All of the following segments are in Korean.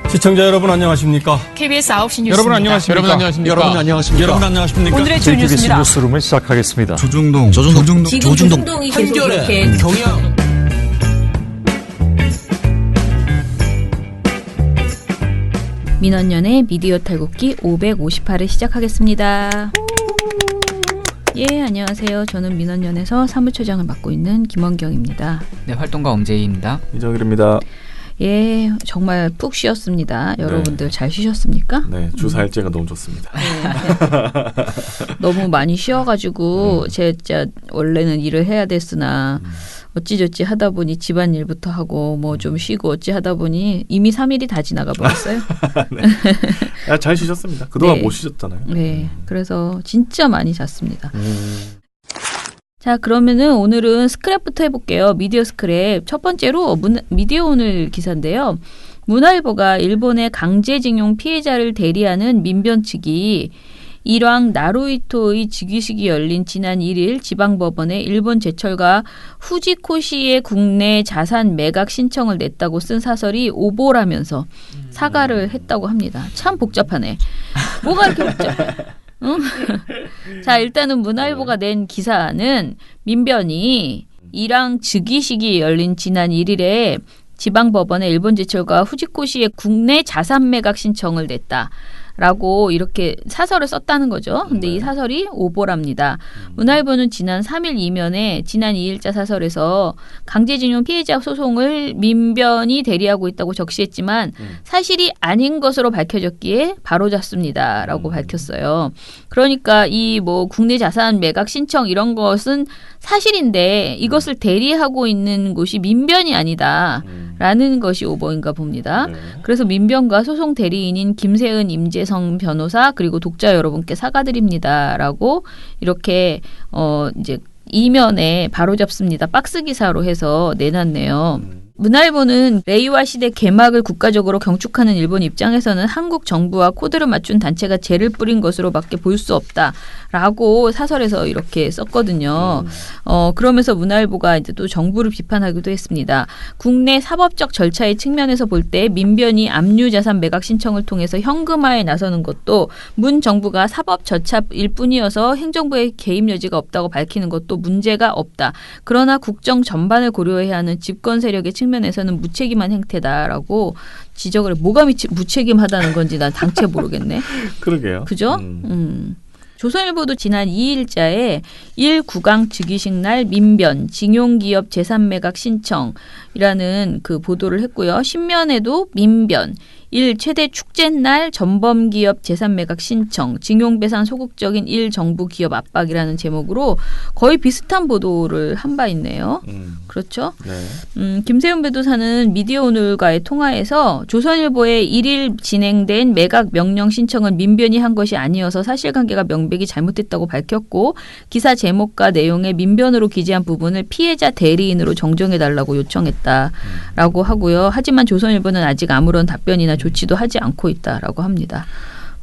시청자 여러분 안녕하십니까? KBS 9시 뉴스. 여러분 안녕하십니까? 여러분 안녕하십니까? 여러분 안녕하십니까? 여러분 안녕하십니까? 오늘의 주요 KBS 뉴스입니다. 뉴스룸을 시작하겠습니다. 조중동 조중동이 계속 이렇게 경영 민원연의 미디어 탈곡기 558을 시작하겠습니다. 예, 안녕하세요. 저는 민원연에서 사무처장을 맡고 있는 김원경입니다. 네, 활동가 엄재희입니다. 이정일입니다. 예, 정말 푹 쉬었습니다. 여러분들 잘 쉬셨습니까? 네, 주 4일째가 너무 좋습니다. 너무 많이 쉬어가지고 제가 원래는 일을 해야 됐으나 어찌저찌 하다 보니 집안일부터 하고 뭐 좀 쉬고 어찌 하다 보니 이미 3일이 다 지나가 버렸어요. 네. 잘 쉬셨습니다. 그동안 네. 못 쉬셨잖아요. 네, 그래서 진짜 많이 잤습니다. 자, 그러면은 오늘은 스크랩부터 해볼게요. 미디어 스크랩. 첫 번째로 미디어 오늘 기사인데요. 문화일보가 일본의 강제징용 피해자를 대리하는 민변 측이 일왕 나루히토의 즉위식이 열린 지난 1일 지방법원에 일본 제철가 후지코시의 국내 자산 매각 신청을 냈다고 쓴 사설이 오보라면서 사과를 했다고 합니다. 참 복잡하네. 뭐가 이렇게 복잡해? 응? 자, 일단은 문화일보가 낸 기사는 민변이 일왕 즉위식이 열린 지난 1일에 지방법원에 일본 제철가 후지코시의 국내 자산 매각 신청을 냈다. 라고 이렇게 사설을 썼다는 거죠. 근데 이 사설이 오보랍니다. 문화일보는 지난 3일 이면에 지난 2일자 사설에서 강제징용 피해자 소송을 민변이 대리하고 있다고 적시했지만 사실이 아닌 것으로 밝혀졌기에 바로잡습니다. 라고 밝혔어요. 그러니까 이 뭐 국내 자산 매각 신청 이런 것은 사실인데 이것을 대리하고 있는 곳이 민변이 아니다. 라는 것이 오보인가 봅니다. 네. 그래서 민변과 소송 대리인인 김세은, 임재성 변호사 그리고 독자 여러분께 사과드립니다라고 이렇게 이제 이면에 바로잡습니다. 박스 기사로 해서 내놨네요. 문화일보는 레이와 시대 개막을 국가적으로 경축하는 일본 입장에서는 한국 정부와 코드를 맞춘 단체가 죄를 뿌린 것으로밖에 볼 수 없다라고 사설에서 이렇게 썼거든요. 그러면서 문화일보가 이제 또 정부를 비판하기도 했습니다. 국내 사법적 절차의 측면에서 볼 때 민변이 압류자산 매각 신청을 통해서 현금화에 나서는 것도 문 정부가 사법 절차일 뿐이어서 행정부의 개입 여지가 없다고 밝히는 것도 문제가 없다. 그러나 국정 전반을 고려해야 하는 집권 세력의 측면에서는 무책임한 행태다라고 지적을 뭐가 무책임하다는 건지 난 당최 모르겠네. 그러게요. 그죠? 조선일보도 지난 2일자에 1구강 즉위식 날 민변 징용기업 재산 매각 신청이라는 그 보도를 했고요. 신면에도 민변 1. 최대 축제날 전범기업 재산 매각 신청, 징용배상 소극적인 1. 정부 기업 압박이라는 제목으로 거의 비슷한 보도를 한 바 있네요. 그렇죠? 네. 김세훈 배도사는 미디어 오늘과의 통화에서 조선일보에 1일 진행된 매각 명령 신청은 민변이 한 것이 아니어서 사실관계가 명백히 잘못됐다고 밝혔고 기사 제목과 내용에 민변으로 기재한 부분을 피해자 대리인으로 정정해달라고 요청했다라고 하고요. 하지만 조선일보는 아직 아무런 답변이나 조치도 하지 않고 있다라고 합니다.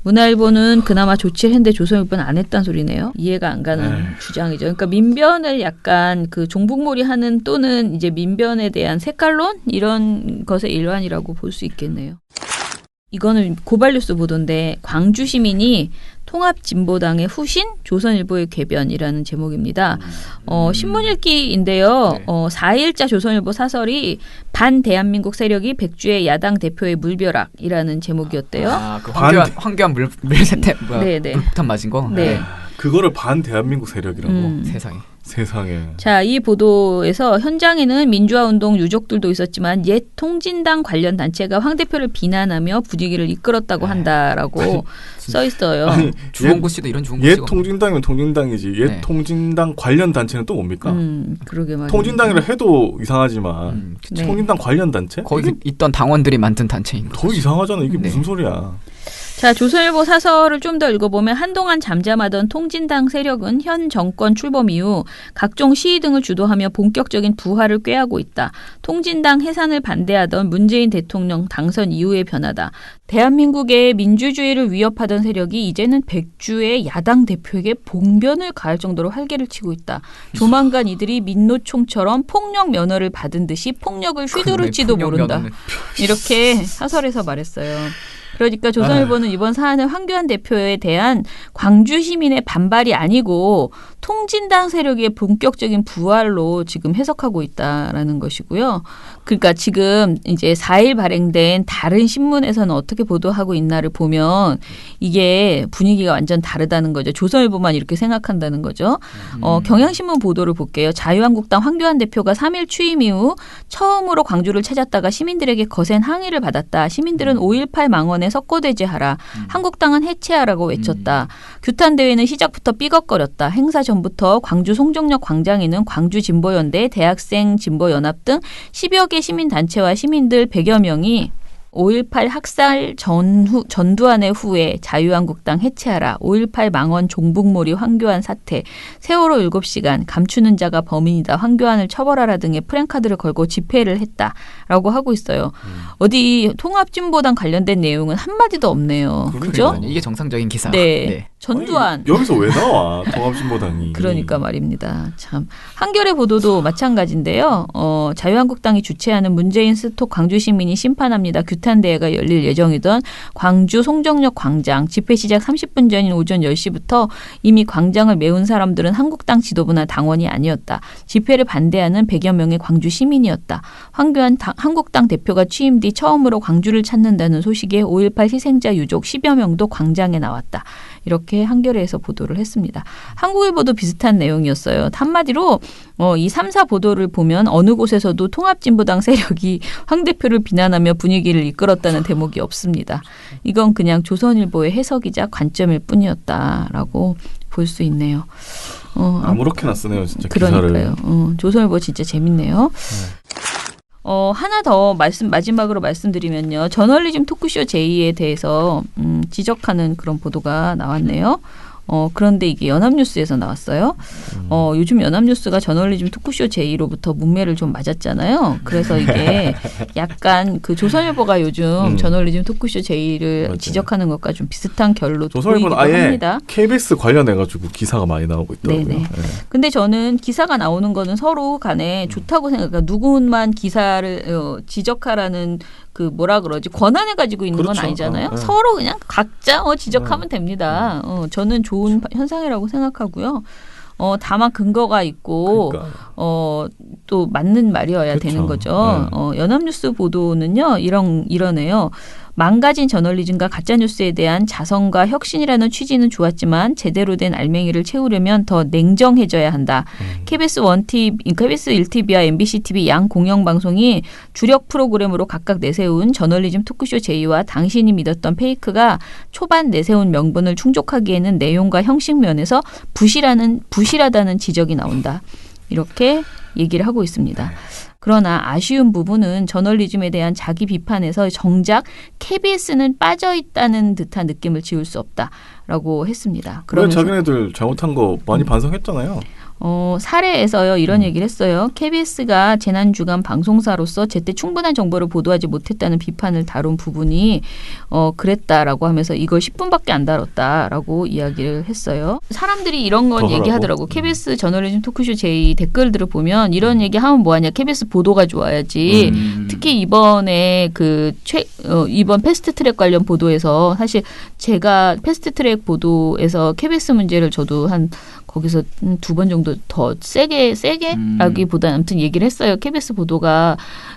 문화일보는 그나마 조치를 했는데 조선일보는 안 했다는 소리네요. 이해가 안 가는 주장이죠. 그러니까 민변을 약간 그 종북몰이하는 또는 이제 민변에 대한 색깔론 이런 것의 일환이라고 볼 수 있겠네요. 이거는 고발뉴스 보도인데 광주 시민이 통합진보당의 후신 조선일보의 궤변이라는 제목입니다. 신문 읽기인데요. 네. 4일자 조선일보 사설이 반대한민국 세력이 백주의 야당 대표의 물벼락이라는 제목이었대요. 아, 그 황교안 물세태 네네. 물폭탄 맞은 거. 네. 그거를 반대한민국 세력이라고. 세상에. 세상에. 자, 이 보도에서 현장에는 민주화운동 유족들도 있었지만 옛 통진당 관련 단체가 황 대표를 비난하며 분위기를 이끌었다고 한다라고 써 있어요. 아니, 주홍구 씨도 이런 주홍구 옛 씨가 통진당이면 통진당이지. 옛 네. 통진당 관련 단체는 또 뭡니까? 그러게 말이에요. 통진당이라 해도 이상하지만 네. 통진당 관련 단체? 거기 이게 있던 당원들이 만든 단체인 더 거죠. 이상하잖아. 이게 네. 무슨 소리야. 자, 조선일보 사설을 좀 더 읽어보면 한동안 잠잠하던 통진당 세력은 현 정권 출범 이후 각종 시위 등을 주도하며 본격적인 부활을 꾀하고 있다. 통진당 해산을 반대하던 문재인 대통령 당선 이후의 변화다. 대한민국의 민주주의를 위협하던 세력이 이제는 백주의 야당 대표에게 봉변을 가할 정도로 활개를 치고 있다. 조만간 이들이 민노총처럼 폭력 면허를 받은 듯이 폭력을 휘두를지도 모른다. 이렇게 사설에서 말했어요. 그러니까 조선일보는 이번 사안은 황교안 대표에 대한 광주 시민의 반발이 아니고 통진당 세력의 본격적인 부활로 지금 해석하고 있다라는 것이고요. 그러니까 지금 이제 4일 발행된 다른 신문에서는 어떻게 보도하고 있나를 보면 이게 분위기가 완전 다르다는 거죠. 조선일보만 이렇게 생각한다는 거죠. 경향신문 보도를 볼게요. 자유한국당 황교안 대표가 3일 취임 이후 처음으로 광주를 찾았다가 시민들에게 거센 항의를 받았다. 시민들은 5.18 망언에 석고대죄하라. 한국당은 해체하라고 외쳤다. 규탄대회는 시작부터 삐걱거렸다. 행사 전부터 광주 송정역 광장에는 광주진보연대, 대학생 진보연합 등 10여 개 시민단체와 시민들 100여 명이 5.18 학살 전두환의 후에 자유한국당 해체하라, 5.18 망언 종북몰이 황교안 사퇴, 세월호 7시간, 감추는 자가 범인이다, 황교안을 처벌하라 등의 프랭카드를 걸고 집회를 했다라고 하고 있어요. 어디 통합진보당 관련된 내용은 한마디도 없네요. 그죠? 이게 정상적인 기사. 네. 전두환. 아니, 여기서 왜 나와? 통합진보당이. 그러니까 말입니다. 참. 한겨레 보도도 마찬가지인데요. 자유한국당이 주최하는 문재인 스톱 광주 시민이 심판합니다. 규탄대회가 열릴 예정이던 광주 송정역 광장 집회 시작 30분 전인 오전 10시부터 이미 광장을 메운 사람들은 한국당 지도부나 당원이 아니었다. 집회를 반대하는 100여 명의 광주 시민이었다. 황교안 한국당 대표가 취임 뒤 처음으로 광주를 찾는다는 소식에 5.18 희생자 유족 10여 명도 광장에 나왔다. 이렇게 한겨레에서 보도를 했습니다. 한국일보도 비슷한 내용이었어요. 한마디로 이 3사 보도를 보면 어느 곳에서도 통합진보당 세력이 황 대표를 비난하며 분위기를 이끌었다는 대목이 없습니다. 이건 그냥 조선일보의 해석이자 관점일 뿐이었다라고 볼 수 있네요. 아무렇게나 쓰네요, 진짜 그러니까요. 기사를. 조선일보 진짜 재밌네요. 하나 더 마지막으로 말씀드리면요. 저널리즘 토크쇼 제2에 대해서 지적하는 그런 보도가 나왔네요. 그런데 이게 연합뉴스에서 나왔어요. 요즘 연합뉴스가 저널리즘 토크쇼 제2로부터 문매를 좀 맞았잖아요. 그래서 이게 약간 그 조선일보가 요즘 저널리즘 토크쇼 제2를 맞아요. 지적하는 것과 좀 비슷한 결로 조선일보는 보이기도 아예 합니다. KBS 관련해가지고 기사가 많이 나오고 있더라고요. 네네. 네. 근데 저는 기사가 나오는 거는 서로 간에 좋다고 생각해요. 누구만 기사를 지적하라는 그 뭐라 그러지 권한을 가지고 있는 그렇죠. 건 아니잖아요. 네. 서로 그냥 각자 지적하면 됩니다. 저는 좋은 현상이라고 생각하고요. 다만 근거가 있고 그러니까. 또 맞는 말이어야 그렇죠. 되는 거죠. 연합뉴스 보도는요. 이러네요. 망가진 저널리즘과 가짜뉴스에 대한 자성과 혁신이라는 취지는 좋았지만 제대로 된 알맹이를 채우려면 더 냉정해져야 한다. KBS 1TV와 MBC TV 양 공영방송이 주력 프로그램으로 각각 내세운 저널리즘 토크쇼 제2와 당신이 믿었던 페이크가 초반 내세운 명분을 충족하기에는 내용과 형식 면에서 부실하다는 지적이 나온다. 이렇게 얘기를 하고 있습니다. 그러나 아쉬운 부분은 저널리즘에 대한 자기 비판에서 정작 KBS는 빠져있다는 듯한 느낌을 지울 수 없다라고 했습니다. 그래 자기네들 잘못한 거 많이 반성했잖아요. 사례에서요 이런 얘기를 했어요. KBS가 재난주간 방송사로서 제때 충분한 정보를 보도하지 못했다는 비판을 다룬 부분이 그랬다라고 하면서 이걸 10분밖에 안 다뤘다라고 이야기를 했어요. 사람들이 이런 건 얘기하더라고. KBS 저널리즘 토크쇼 제2 댓글들을 보면 이런 얘기하면 뭐하냐. KBS 보도가 좋아야지. 특히 이번에 이번 패스트트랙 관련 보도에서 사실 제가 패스트트랙 보도에서 KBS 문제를 저도 거기서 2번 정도 더 세게라기보다는 아무튼 얘기를 했어요. KBS 보도가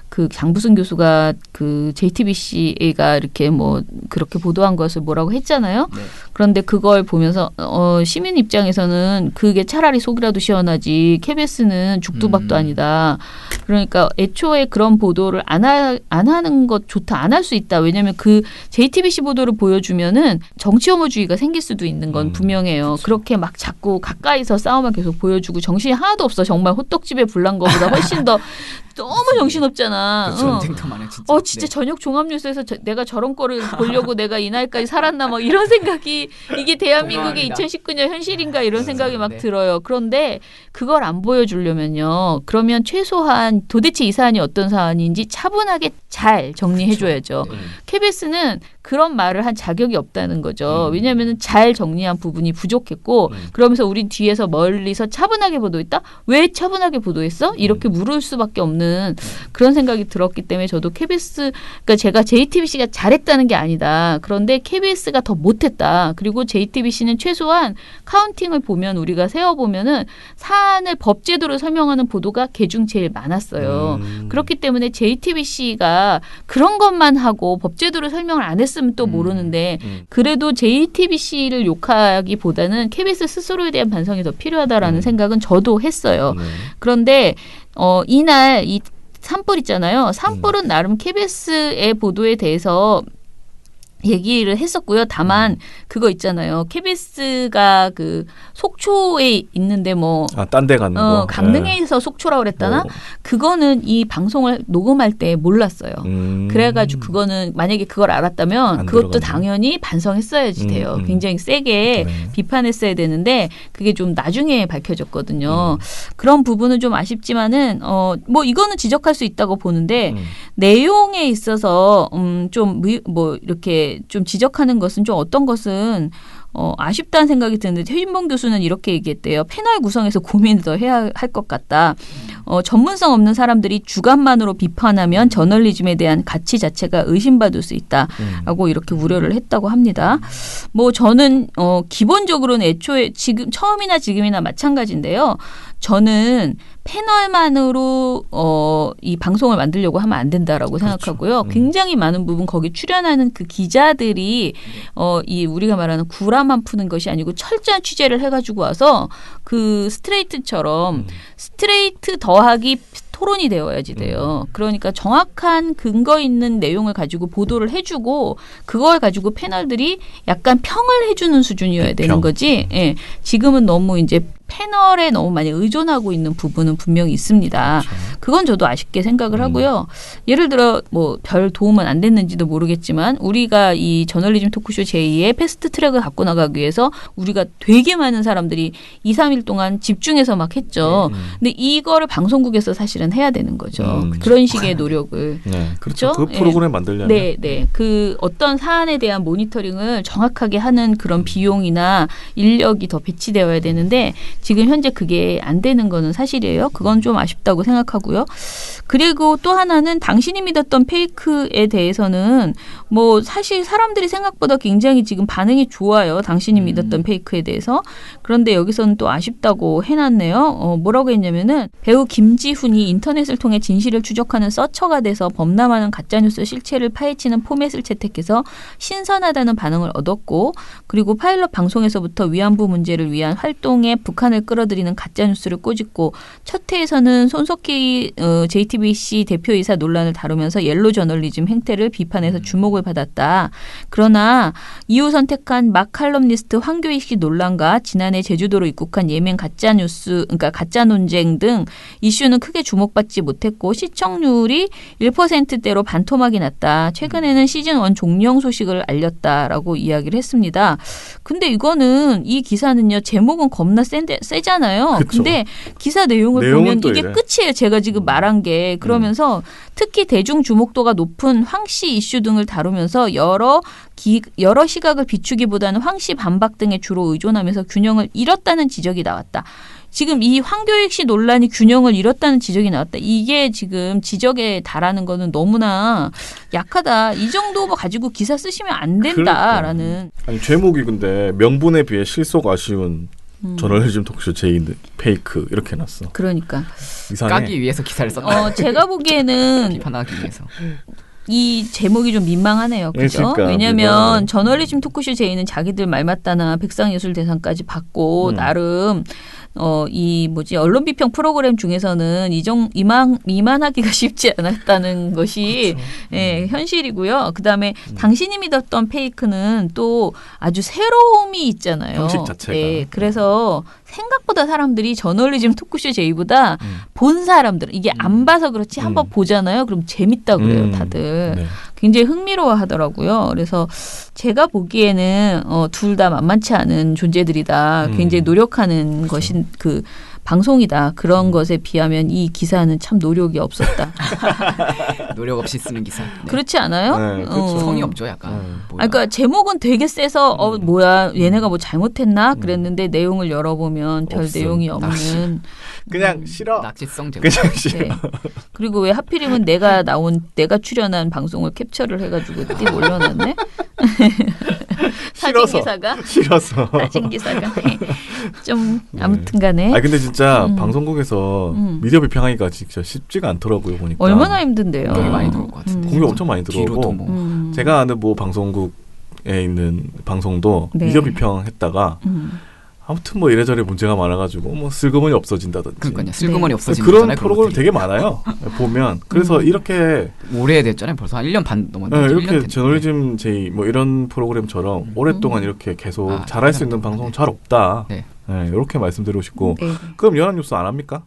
그 장부승 교수가 그 JTBC가 이렇게 뭐 그렇게 보도한 것을 뭐라고 했잖아요. 네. 그런데 그걸 보면서 시민 입장에서는 그게 차라리 속이라도 시원하지 KBS는 죽두박도 아니다. 그러니까 애초에 그런 보도를 안 하는 것 좋다. 안 할 수 있다. 왜냐하면 그 JTBC 보도를 보여주면은 정치 혐오주의가 생길 수도 있는 건 분명해요. 그쵸. 그렇게 막 자꾸 가까이서 싸움을 계속 보여주고 정신이 하나도 없어. 정말 호떡집에 불난 거보다 훨씬 더 너무 정신없잖아. 전쟁터 마냥 진짜. 진짜 저녁 종합뉴스에서 내가 저런 거를 보려고 내가 이 나이까지 살았나 막 이런 생각이 이게 대한민국의 공감합니다. 2019년 현실인가 이런 생각이 막 네. 들어요. 그런데 그걸 안 보여주려면요. 그러면 최소한 도대체 이 사안이 어떤 사안인지 차분하게 잘 정리해줘야죠. 네. KBS는 그런 말을 한 자격이 없다는 거죠. 왜냐하면 잘 정리한 부분이 부족했고 그러면서 우리 뒤에서 멀리서 차분하게 보도했다? 왜 차분하게 보도했어? 이렇게 물을 수밖에 없는 그런 생각이 들었기 때문에 저도 KBS 그러니까 제가 JTBC가 잘했다는 게 아니다. 그런데 KBS가 더 못했다. 그리고 JTBC는 최소한 카운팅을 보면 우리가 세어보면은 사안을 법제도로 설명하는 보도가 개중 제일 많았어요. 그렇기 때문에 JTBC가 그런 것만 하고 법제도로 설명을 안 했으면 또 모르는데 그래도 JTBC를 욕하기보다는 KBS 스스로에 대한 반성이 더 필요하다라는 생각은 저도 했어요. 그런데 이날 이 산불 있잖아요. 산불은 나름 KBS의 보도에 대해서 얘기를 했었고요. 다만 그거 있잖아요. KBS가 그 속초에 있는데 딴 데 가는 거. 강릉에서 속초라고 그랬다나? 그거는 이 방송을 녹음할 때 몰랐어요. 그래가지고 그거는 만약에 그걸 알았다면 그것도 들어갔네. 당연히 반성했어야지 돼요. 굉장히 세게 비판했어야 되는데 그게 좀 나중에 밝혀졌거든요. 그런 부분은 좀 아쉽지만은 이거는 지적할 수 있다고 보는데 내용에 있어서 좀 이렇게 좀 지적하는 것은 좀 어떤 것은 아쉽다는 생각이 드는데 최진봉 교수는 이렇게 얘기했대요. 패널 구성에서 고민을 더 해야 할 것 같다. 전문성 없는 사람들이 주관만으로 비판하면 저널리즘에 대한 가치 자체가 의심받을 수 있다라고 이렇게 우려를 했다고 합니다. 저는 기본적으로는 애초에 지금 처음이나 지금이나 마찬가지인데요. 저는 패널만으로 이 방송을 만들려고 하면 안 된다라고 생각하고요. 굉장히 많은 부분 거기 출연하는 그 기자들이 이 우리가 말하는 구라만 푸는 것이 아니고 철저한 취재를 해가지고 와서 그 스트레이트처럼 스트레이트 더하기 토론이 되어야지 돼요. 그러니까 정확한 근거 있는 내용을 가지고 보도를 해주고 그걸 가지고 패널들이 약간 평을 해주는 수준이어야 되는 거지. 예. 지금은 너무 이제 패널에 너무 많이 의존하고 있는 부분은 분명히 있습니다. 그건 저도 아쉽게 생각을 하고요. 예를 들어 별 도움은 안 됐는지도 모르겠지만 우리가 이 저널리즘 토크쇼 제2의 패스트 트랙을 갖고 나가기 위해서 우리가 되게 많은 사람들이 2, 3일 동안 집중해서 막 했죠. 근데 이거를 방송국에서 사실은 해야 되는 거죠. 그런 식의 노력을. 네, 그렇죠. 그 예. 프로그램 만들려면. 네. 그 어떤 사안에 대한 모니터링을 정확하게 하는 그런 비용이나 인력이 더 배치되어야 되는데 지금 현재 그게 안 되는 거는 사실이에요. 그건 좀 아쉽다고 생각하고요. 그리고 또 하나는 당신이 믿었던 페이크에 대해서는 사실 사람들이 생각보다 굉장히 지금 반응이 좋아요. 당신이 믿었던 페이크에 대해서. 그런데 여기서는 또 아쉽다고 해놨네요. 뭐라고 했냐면은 배우 김지훈이 인터넷을 통해 진실을 추적하는 서처가 돼서 범람하는 가짜뉴스 실체를 파헤치는 포맷을 채택해서 신선하다는 반응을 얻었고 그리고 파일럿 방송에서부터 위안부 문제를 위한 활동에 북한을 끌어들이는 가짜뉴스를 꼬집고 첫 회에서는 손석희 JTBC 대표이사 논란을 다루면서 옐로 저널리즘 행태를 비판해서 주목을 받았다. 그러나 이후 선택한 막 칼럼니스트 황교익 씨 논란과 지난해 제주도로 입국한 예멘 가짜뉴스, 그러니까 가짜 논쟁 등 이슈는 크게 주목받지 못했고 시청률이 1%대로 반토막이 났다. 최근에는 시즌1 종영 소식을 알렸다라고 이야기를 했습니다. 근데 이거는 이 기사는요. 제목은 겁나 세잖아요. 그쵸. 근데 기사 내용을 내용은 보면 또 이게 이래. 끝이에요. 제가 지금 말한 게. 그러면서 특히 대중 주목도가 높은 황씨 이슈 등을 다루면서 여러 시각을 비추기보다는 황씨 반박 등에 주로 의존하면서 균형을 잃었다는 지적이 나왔다. 지금 이 황교익 씨 논란이 균형을 잃었다는 지적이 나왔다. 이게 지금 지적에 달하는 거는 너무나 약하다. 이 정도 가지고 기사 쓰시면 안 된다라는. 아니 제목이 근데 명분에 비해 실속 아쉬운 저널리즘 토크쇼 제2 페이크 이렇게 해놨어. 그러니까. 이상해. 까기 위해서 기사를 썼나? 제가 보기에는 비판하기 위해서. 이 제목이 좀 민망하네요. 그죠? 그러니까, 왜냐하면 민망해. 저널리즘 토크쇼 제의는 자기들 말 맞다나 백상예술대상까지 받고 나름 이 언론 비평 프로그램 중에서는 이만하기가 쉽지 않았다는 것이 예, 현실이고요. 그다음에 당신이 믿었던 페이크는 또 아주 새로움이 있잖아요. 형식 자체가. 예, 그래서 생각보다 사람들이 저널리즘 토크쇼 제이보다 본 사람들은 이게 안 봐서 그렇지 한번 보잖아요. 그럼 재밌다 그래요, 다들. 네. 굉장히 흥미로워 하더라고요. 그래서 제가 보기에는 둘 다 만만치 않은 존재들이다. 굉장히 노력하는 것인 그 방송이다. 그런 것에 비하면 이 기사는 참 노력이 없었다. 노력 없이 쓰는 기사. 네. 그렇지 않아요? 네, 그렇죠. 성의 없죠, 약간. 뭐야. 그러니까 제목은 되게 세서 뭐야 얘네가 뭐 잘못했나 그랬는데 내용을 열어보면 별 없음. 내용이 없는 그냥 싫어. 낙지성 제목. 그냥 싫어. 네. 그리고 왜 하필이면 내가 출연한 방송을 캡처를 해가지고 띡 올려놨네? 사진 싫어서. 기사가? 싫어서. 사진 기사가 좀 아무튼간에 아 근데 진짜 방송국에서 미디어 비평하기가 진짜 쉽지가 않더라고요 보니까. 얼마나 힘든데요. 공격이 많이 들어올 것 같은데. 공격 엄청 많이 뒤로도 들어오고. 뭐. 제가 아는 뭐 방송국에 있는 방송도 네. 미디어 비평했다가 아무튼 뭐 이래저래 문제가 많아가지고 뭐 슬그머니 없어진다든지. 그러니까요. 슬그머니 네. 없어지는 그런 거잖아요, 프로그램 것들이. 되게 많아요. 보면 그래서 이렇게 오래됐잖아요. 벌써 한 1년 반 넘었는데. 네, 1년 이렇게 됐는데. 저널리즘 제이 뭐 이런 프로그램처럼 오랫동안 이렇게 계속 아, 잘할 수 있는 방송은 잘 없다. 네. 네, 이렇게 말씀드리고 싶고. 네. 그럼 연합뉴스 안 합니까?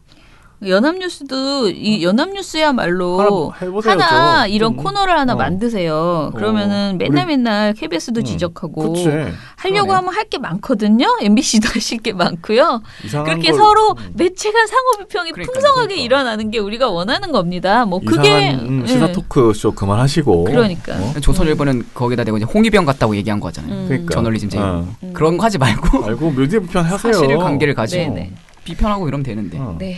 연합뉴스도 이 연합뉴스야말로 해보세요, 하나 좀. 이런 코너를 하나 어. 만드세요. 그러면은 맨날 KBS도 지적하고 그치. 하려고 그러네요. 하면 할 게 많거든요. MBC도 하실 게 많고요. 이상한 그렇게 걸- 서로 매체 간 상호 비평이 그러니까요. 풍성하게 그러니까. 일어나는 게 우리가 원하는 겁니다. 뭐 그게 이상한 시사 예. 토크쇼 그만하시고. 그러니까. 조선일보는 거기다 대고 이제 홍위병 같다고 얘기한 거잖아요. 그러니까. 저널리즘 제이. 어. 그런 거 하지 말고 알고 미디어 비평 하세요. 사실 관계를 가지고 네네. 비판하고 이러면 되는데. 네.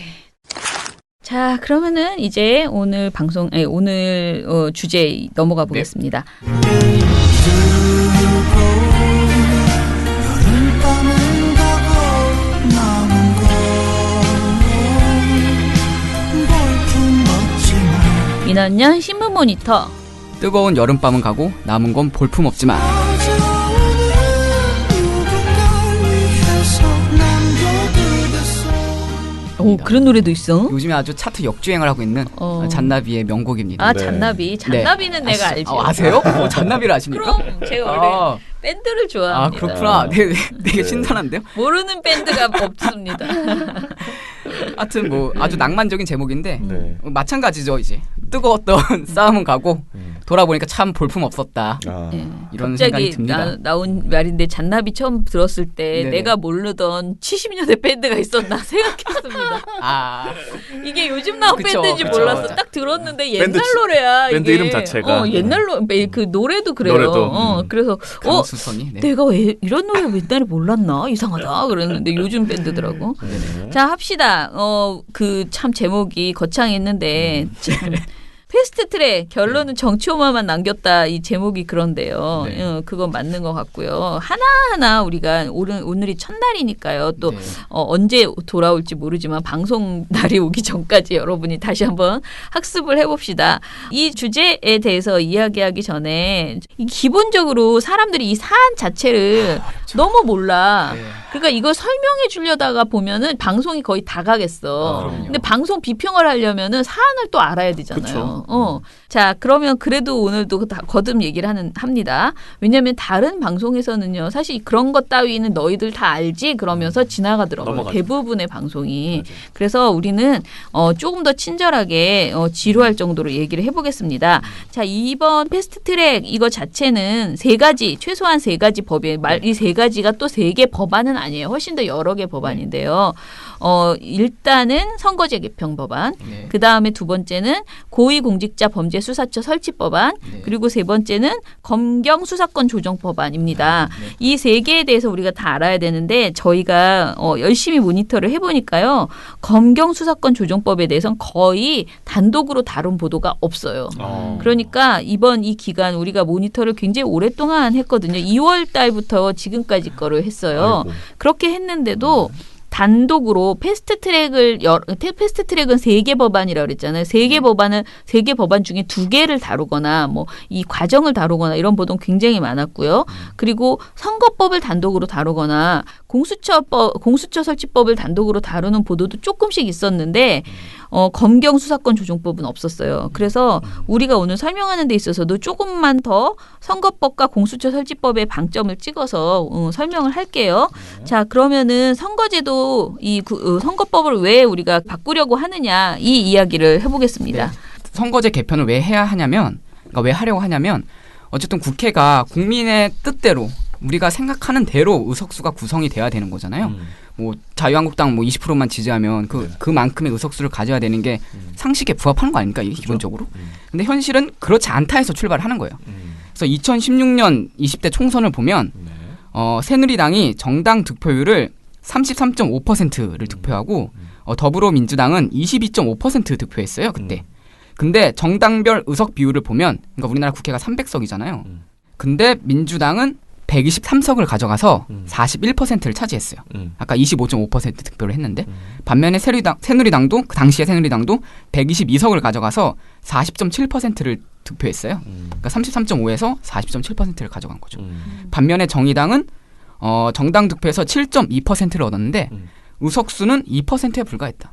자, 그러면은 이제 오늘 오늘 주제 넘어가 보겠습니다. 민원년 신문 모니터. 뜨거운 여름밤은 가고 남은 건 볼품 없지만. 오, 그런 노래도 있어? 요즘에 아주 차트 역주행을 하고 있는 잔나비의 명곡입니다. 아, 네. 잔나비. 잔나비는 내가 알죠. 아세요? 아세요? 아십니까? 그럼 제가 원래 밴드를 좋아합니다. 아 그렇구나. 네, 되게 신선한데요. 모르는 밴드가 없습니다. 하여튼 뭐 아주 낭만적인 제목인데 네. 마찬가지죠. 이제 뜨거웠던 싸움은 가고 돌아보니까 참 볼품 없었다. 아. 네. 이런 생각이 갑자기 듭니다. 나온 말인데 잔나비 처음 들었을 때 네네. 내가 모르던 70년대 밴드가 있었나 생각했습니다. 아 이게 요즘 나온 그쵸, 밴드인지 그쵸. 몰랐어. 딱 들었는데 옛날 밴드 노래야. 밴드 이게. 이름 자체가. 옛날 그 노래도 그래요. 노래도. 그래서 강수선이. 네. 내가 왜 이런 노래 옛날에 몰랐나 이상하다 그랬는데 요즘 밴드더라고. 네네. 자 합시다. 그 참 제목이 거창했는데 참 패스트트랙 결론은 정치오마만 남겼다 이 제목이 그런데요. 네. 그건 맞는 것 같고요. 하나하나 우리가 오늘이 첫날이니까요. 또 네. 언제 돌아올지 모르지만 방송 날이 오기 전까지 여러분이 다시 한번 학습을 해봅시다. 이 주제에 대해서 이야기하기 전에 기본적으로 사람들이 이 사안 자체를 너무 몰라. 네. 그러니까 이걸 설명해 주려다가 보면은 방송이 거의 다 가겠어. 그럼요. 근데 방송 비평을 하려면은 사안을 또 알아야 되잖아요. 자, 그러면 그래도 오늘도 다 거듭 얘기를 합니다. 왜냐하면 다른 방송에서는요, 사실 그런 것 따위는 너희들 다 알지? 그러면서 지나가더라고요. 넘어가죠. 대부분의 방송이. 그래서 우리는 조금 더 친절하게 지루할 정도로 얘기를 해보겠습니다. 자, 이번 패스트트랙 이거 자체는 최소한 세 가지 법이 이 세 가지가 또 세 개 법안은 아니에요. 훨씬 더 여러 개 법안인데요. 일단은 선거제 개편 법안, 네. 그 다음에 두 번째는 고위공직자 범죄수사처 설치 법안, 네. 그리고 세 번째는 검경 수사권 조정 법안입니다. 네. 이 세 개에 대해서 우리가 다 알아야 되는데 저희가 열심히 모니터를 해보니까요. 검경 수사권 조정법에 대해서는 거의 단독으로 다룬 보도가 없어요. 그러니까 이번 이 기간 우리가 모니터를 굉장히 오랫동안 했거든요. 2월 달부터 지금까지 거를 했어요. 아이고. 그렇게 했는데도 단독으로 패스트트랙은 3개 법안이라고 그랬잖아요. 3개 법안 중에 2개를 다루거나 뭐 이 과정을 다루거나 이런 보도 굉장히 많았고요. 그리고 선거법을 단독으로 다루거나 공수처 설치법을 단독으로 다루는 보도도 조금씩 있었는데 검경 수사권 조정법은 없었어요. 그래서 우리가 오늘 설명하는 데 있어서도 조금만 더 선거법과 공수처 설치법의 방점을 찍어서 설명을 할게요. 자, 그러면은 선거제도 선거법을 왜 우리가 바꾸려고 하느냐 이 이야기를 해보겠습니다. 네. 선거제 개편을 왜 해야 하냐면, 그러니까 왜 하려고 하냐면 어쨌든 국회가 국민의 뜻대로 우리가 생각하는 대로 의석수가 구성이 돼야 되는 거잖아요. 뭐 자유한국당 뭐 20%만 지지하면 그만큼의 의석수를 가져야 되는 게 상식에 부합하는 거 아닙니까? 이게 기본적으로. 근데 현실은 그렇지 않다 해서 출발을 하는 거예요. 그래서 2016년 20대 총선을 보면 새누리당이 정당 득표율을 33.5%를 득표하고 더불어민주당은 22.5% 득표했어요. 그때. 근데 정당별 의석 비율을 보면, 그러니까 우리나라 국회가 300석이잖아요. 근데 민주당은 123석을 가져가서 41%를 차지했어요. 아까 25.5% 득표를 했는데 반면에 새누리당도 그 당시에 새누리당도 122석을 가져가서 40.7%를 득표했어요. 그러니까 33.5에서 40.7%를 가져간 거죠. 반면에 정의당은 정당 득표에서 7.2%를 얻었는데 의석수는 2%에 불과했다.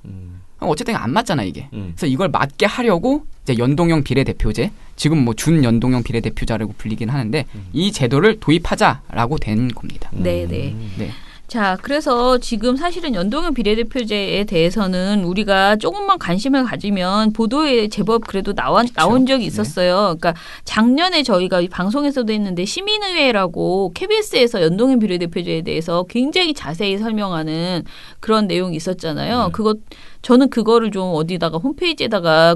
어쨌든 안 맞잖아 이게. 그래서 이걸 맞게 하려고 이제 연동형 비례대표제, 지금 뭐 준연동형 비례대표제라고 불리긴 하는데 이 제도를 도입하자라고 된 겁니다. 네네. 네. 자, 그래서 지금 사실은 연동형 비례대표제에 대해서는 우리가 조금만 관심을 가지면 보도에 제법 그래도 나온 적이 있었어요. 그러니까 작년에 저희가 이 방송에서도 했는데 시민의회라고 KBS에서 연동형 비례대표제에 대해서 굉장히 자세히 설명하는 그런 내용이 있었잖아요. 저는 그거를 좀 어디다가 홈페이지에다가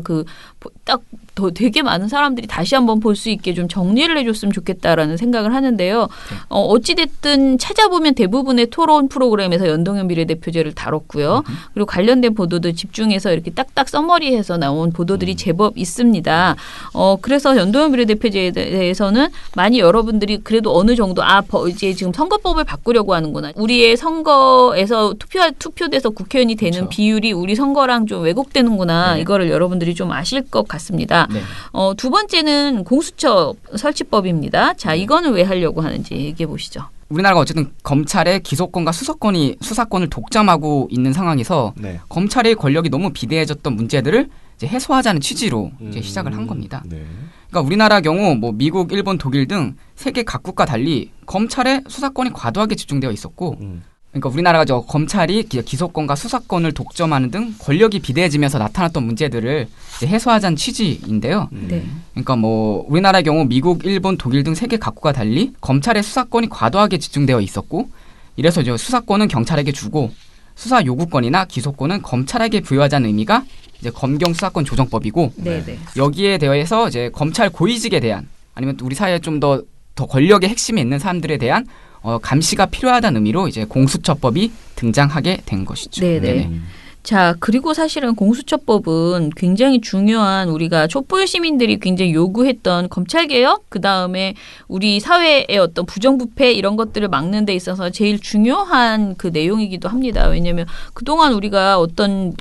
되게 많은 사람들이 다시 한번 볼 수 있게 좀 정리를 해줬으면 좋겠다라는 생각을 하는데요. 어찌됐든 찾아보면 대부분의 토론 프로그램에서 연동형 비례대표제를 다뤘고요. 그리고 관련된 보도도 집중해서 이렇게 딱딱 써머리해서 나온 보도들이 제법 있습니다. 그래서 연동형 비례대표제에 대해서는 많이 여러분들이 그래도 어느 정도 이제 지금 선거법을 바꾸려고 하는구나. 우리의 선거에서 투표돼서 국회의원이 되는 그렇죠. 비율이 우리 선거랑 좀 왜곡되는구나. 네. 이거를 여러분들이 좀 아실 것 같습니다. 네. 두 번째는 공수처 설치법입니다. 자, 이거는 왜 하려고 하는지 얘기해 보시죠. 우리나라가 어쨌든 검찰의 기소권과 수사권을 독점하고 있는 상황에서 네. 검찰의 권력이 너무 비대해졌던 문제들을 이제 해소하자는 취지로 이제 시작을 한 겁니다. 네. 그러니까 우리나라 경우 뭐 미국, 일본, 독일 등 세계 각국과 달리 검찰의 수사권이 과도하게 집중되어 있었고 그러니까 우리나라가 검찰이 기소권과 수사권을 독점하는 등 권력이 비대해지면서 나타났던 문제들을 이제 해소하자는 취지인데요. 네. 그러니까 뭐 우리나라의 경우 미국, 일본, 독일 등 세계 각국과 달리 검찰의 수사권이 과도하게 집중되어 있었고 이래서 이제 수사권은 경찰에게 주고 수사 요구권이나 기소권은 검찰에게 부여하자는 의미가 이제 검경 수사권 조정법이고 네네. 여기에 대해서 이제 검찰 고위직에 대한 아니면 우리 사회에 좀 더 권력의 핵심에 있는 사람들에 대한 감시가 필요하다는 의미로 이제 공수처법이 등장하게 된 것이죠. 네네. 네네. 자, 그리고 사실은 공수처법은 굉장히 중요한 우리가 촛불 시민들이 굉장히 요구했던 검찰개혁, 그다음에 우리 사회의 어떤 부정부패 이런 것들을 막는 데 있어서 제일 중요한 그 내용이기도 합니다. 왜냐하면 그동안 우리가 어떤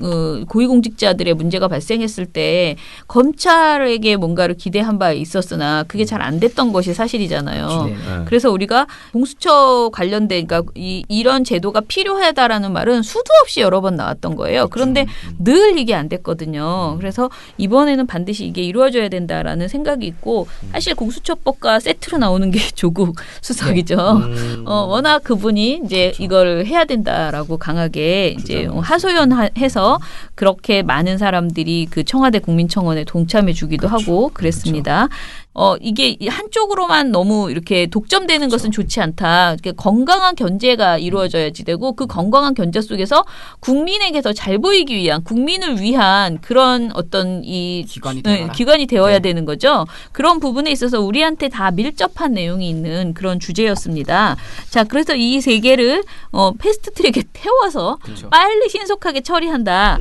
고위공직자들의 문제가 발생했을 때 검찰에게 뭔가를 기대한 바 있었으나 그게 잘 안 됐던 것이 사실이잖아요. 네. 그래서 우리가 공수처 관련된 그러니까 이런 제도가 필요하다라는 말은 수도 없이 여러 번 나왔던 거예요. 그런데 늘 이게 안 됐거든요. 그래서 이번에는 반드시 이게 이루어져야 된다라는 생각이 있고 사실 공수처법과 세트로 나오는 게 조국 수석이죠. 워낙 그분이 이제 그렇죠. 이걸 해야 된다라고 강하게 이제 하소연해서 그렇게 많은 사람들이 그 청와대 국민청원에 동참해 주기도 그렇죠. 하고 그랬습니다. 그렇죠. 이게 한쪽으로만 너무 이렇게 독점되는 그렇죠. 것은 좋지 않다. 건강한 견제가 이루어져야지 되고 그 건강한 견제 속에서 국민에게 더 잘 보이기 위한 국민을 위한 그런 어떤 기관이 되어야 되는 거죠. 그런 부분에 있어서 우리한테 다 밀접한 내용이 있는 그런 주제였습니다. 자, 그래서 이 세 개를 패스트트랙에 태워서 그렇죠. 빨리 신속하게 처리한다.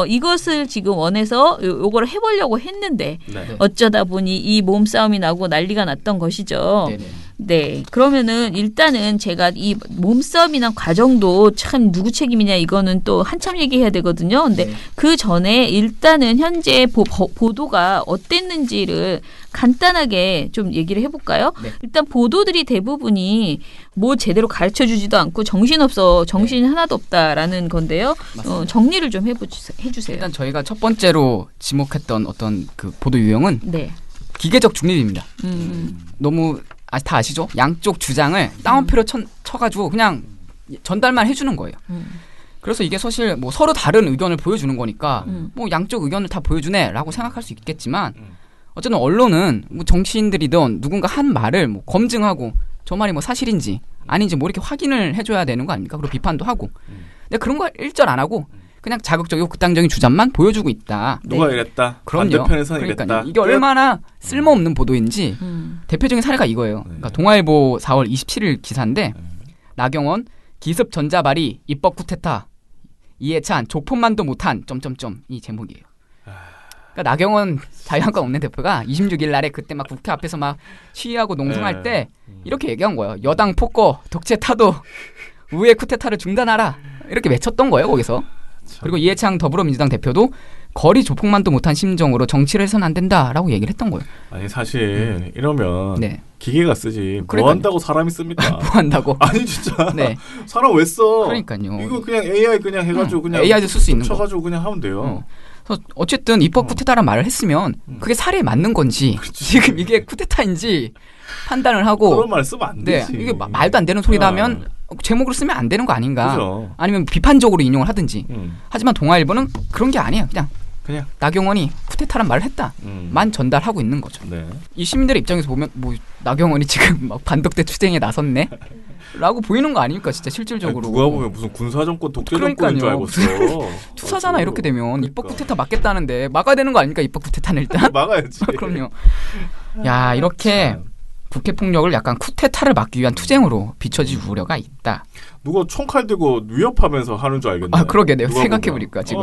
이것을 지금 원해서 요걸 해보려고 했는데 어쩌다 보니 이 몸싸움이 나고 난리가 났던 것이죠. 네네. 네. 그러면은 일단은 제가 이 몸싸움이나 과정도 참 누구 책임이냐 이거는 또 한참 얘기해야 되거든요. 근데 네. 그 전에 일단은 현재 보도가 어땠는지를 간단하게 좀 얘기를 해볼까요? 네. 일단 보도들이 대부분이 뭐 제대로 가르쳐주지도 않고 정신이 하나도 없다라는 건데요. 맞습니다. 정리를 좀 해주세요. 일단 저희가 첫 번째로 지목했던 어떤 그 보도 유형은 네. 기계적 중립입니다. 음. 너무 다 아시죠? 양쪽 주장을 따옴표로 쳐가지고 그냥 전달만 해주는 거예요. 그래서 이게 사실 뭐 서로 다른 의견을 보여주는 거니까 뭐 양쪽 의견을 다 보여주네라고 생각할 수 있겠지만 어쨌든 언론은 뭐 정치인들이든 누군가 한 말을 뭐 검증하고 저 말이 뭐 사실인지 아닌지 뭐 이렇게 확인을 해줘야 되는 거 아닙니까? 그리고 비판도 하고. 근데 그런 거 일절 안 하고 그냥 자극적이고 극단적인 주장만 보여주고 있다. 누가 네. 이랬다. 그럼요. 반대편에서는 그러니까요. 이랬다. 이게 얼마나 쓸모없는 보도인지 대표적인 사례가 이거예요. 그러니까 동아일보 4월 27일 기사인데 나경원 기습 전자발이 입법 쿠데타 이해찬 조폭만도 못한 점점점 이 제목이에요. 그러니까 나경원 자유한국당 원내대표가 26일 날에 그때 막 국회 앞에서 막 시위하고 농성할 때 이렇게 얘기한 거예요. 여당 폭거 독재 타도 우회 쿠데타를 중단하라 이렇게 외쳤던 거예요 거기서. 그리고 이해창 더불어민주당 대표도 거리 조폭만도 못한 심정으로 정치를 해서는 안 된다라고 얘기를 했던 거예요. 아니 사실 이러면 네. 기계가 쓰지 그러니까요. 뭐 한다고 사람이 씁니까? 뭐 한다고? 아니 진짜 네. 사람 왜 써? 그러니까요. 이거 그냥 AI 그냥 해가지고 그냥 AI도 쓸 수 있는 거. 쳐가지고 그냥 하면 돼요. 그래서 어쨌든 입법 쿠데타란 말을 했으면 그게 사례에 맞는 건지 지금 이게 쿠데타인지 판단을 하고 그런 말 쓰면 안 네, 되지. 이게 말도 안 되는 소리다 하면 제목으로 쓰면 안 되는 거 아닌가? 그죠. 아니면 비판적으로 인용을 하든지. 음. 하지만 동아일보는 그런 게 아니에요. 그냥 나경원이 쿠데타란 말을 했다만 전달하고 있는 거죠. 네. 이 시민들의 입장에서 보면 뭐 나경원이 지금 막 반독대 투쟁에 나섰네? 라고 보이는 거 아닙니까 진짜 실질적으로. 아니, 누가 보면 무슨 군사정권 독재정권인 줄 그러니까요. 알고 써. 투사잖아 이렇게 되면 그러니까. 입법 쿠데타 막겠다는데 막아야 되는 거 아닙니까 입법 쿠데타는 일단? 막아야지. 그럼요. 야 이렇게 국회 폭력을 약간 쿠데타를 막기 위한 투쟁으로 비춰질 우려가 있다. 누가 총칼 들고 위협하면서 하는 줄 알겠네. 아 그러게 내가 누가 생각해보니까 지금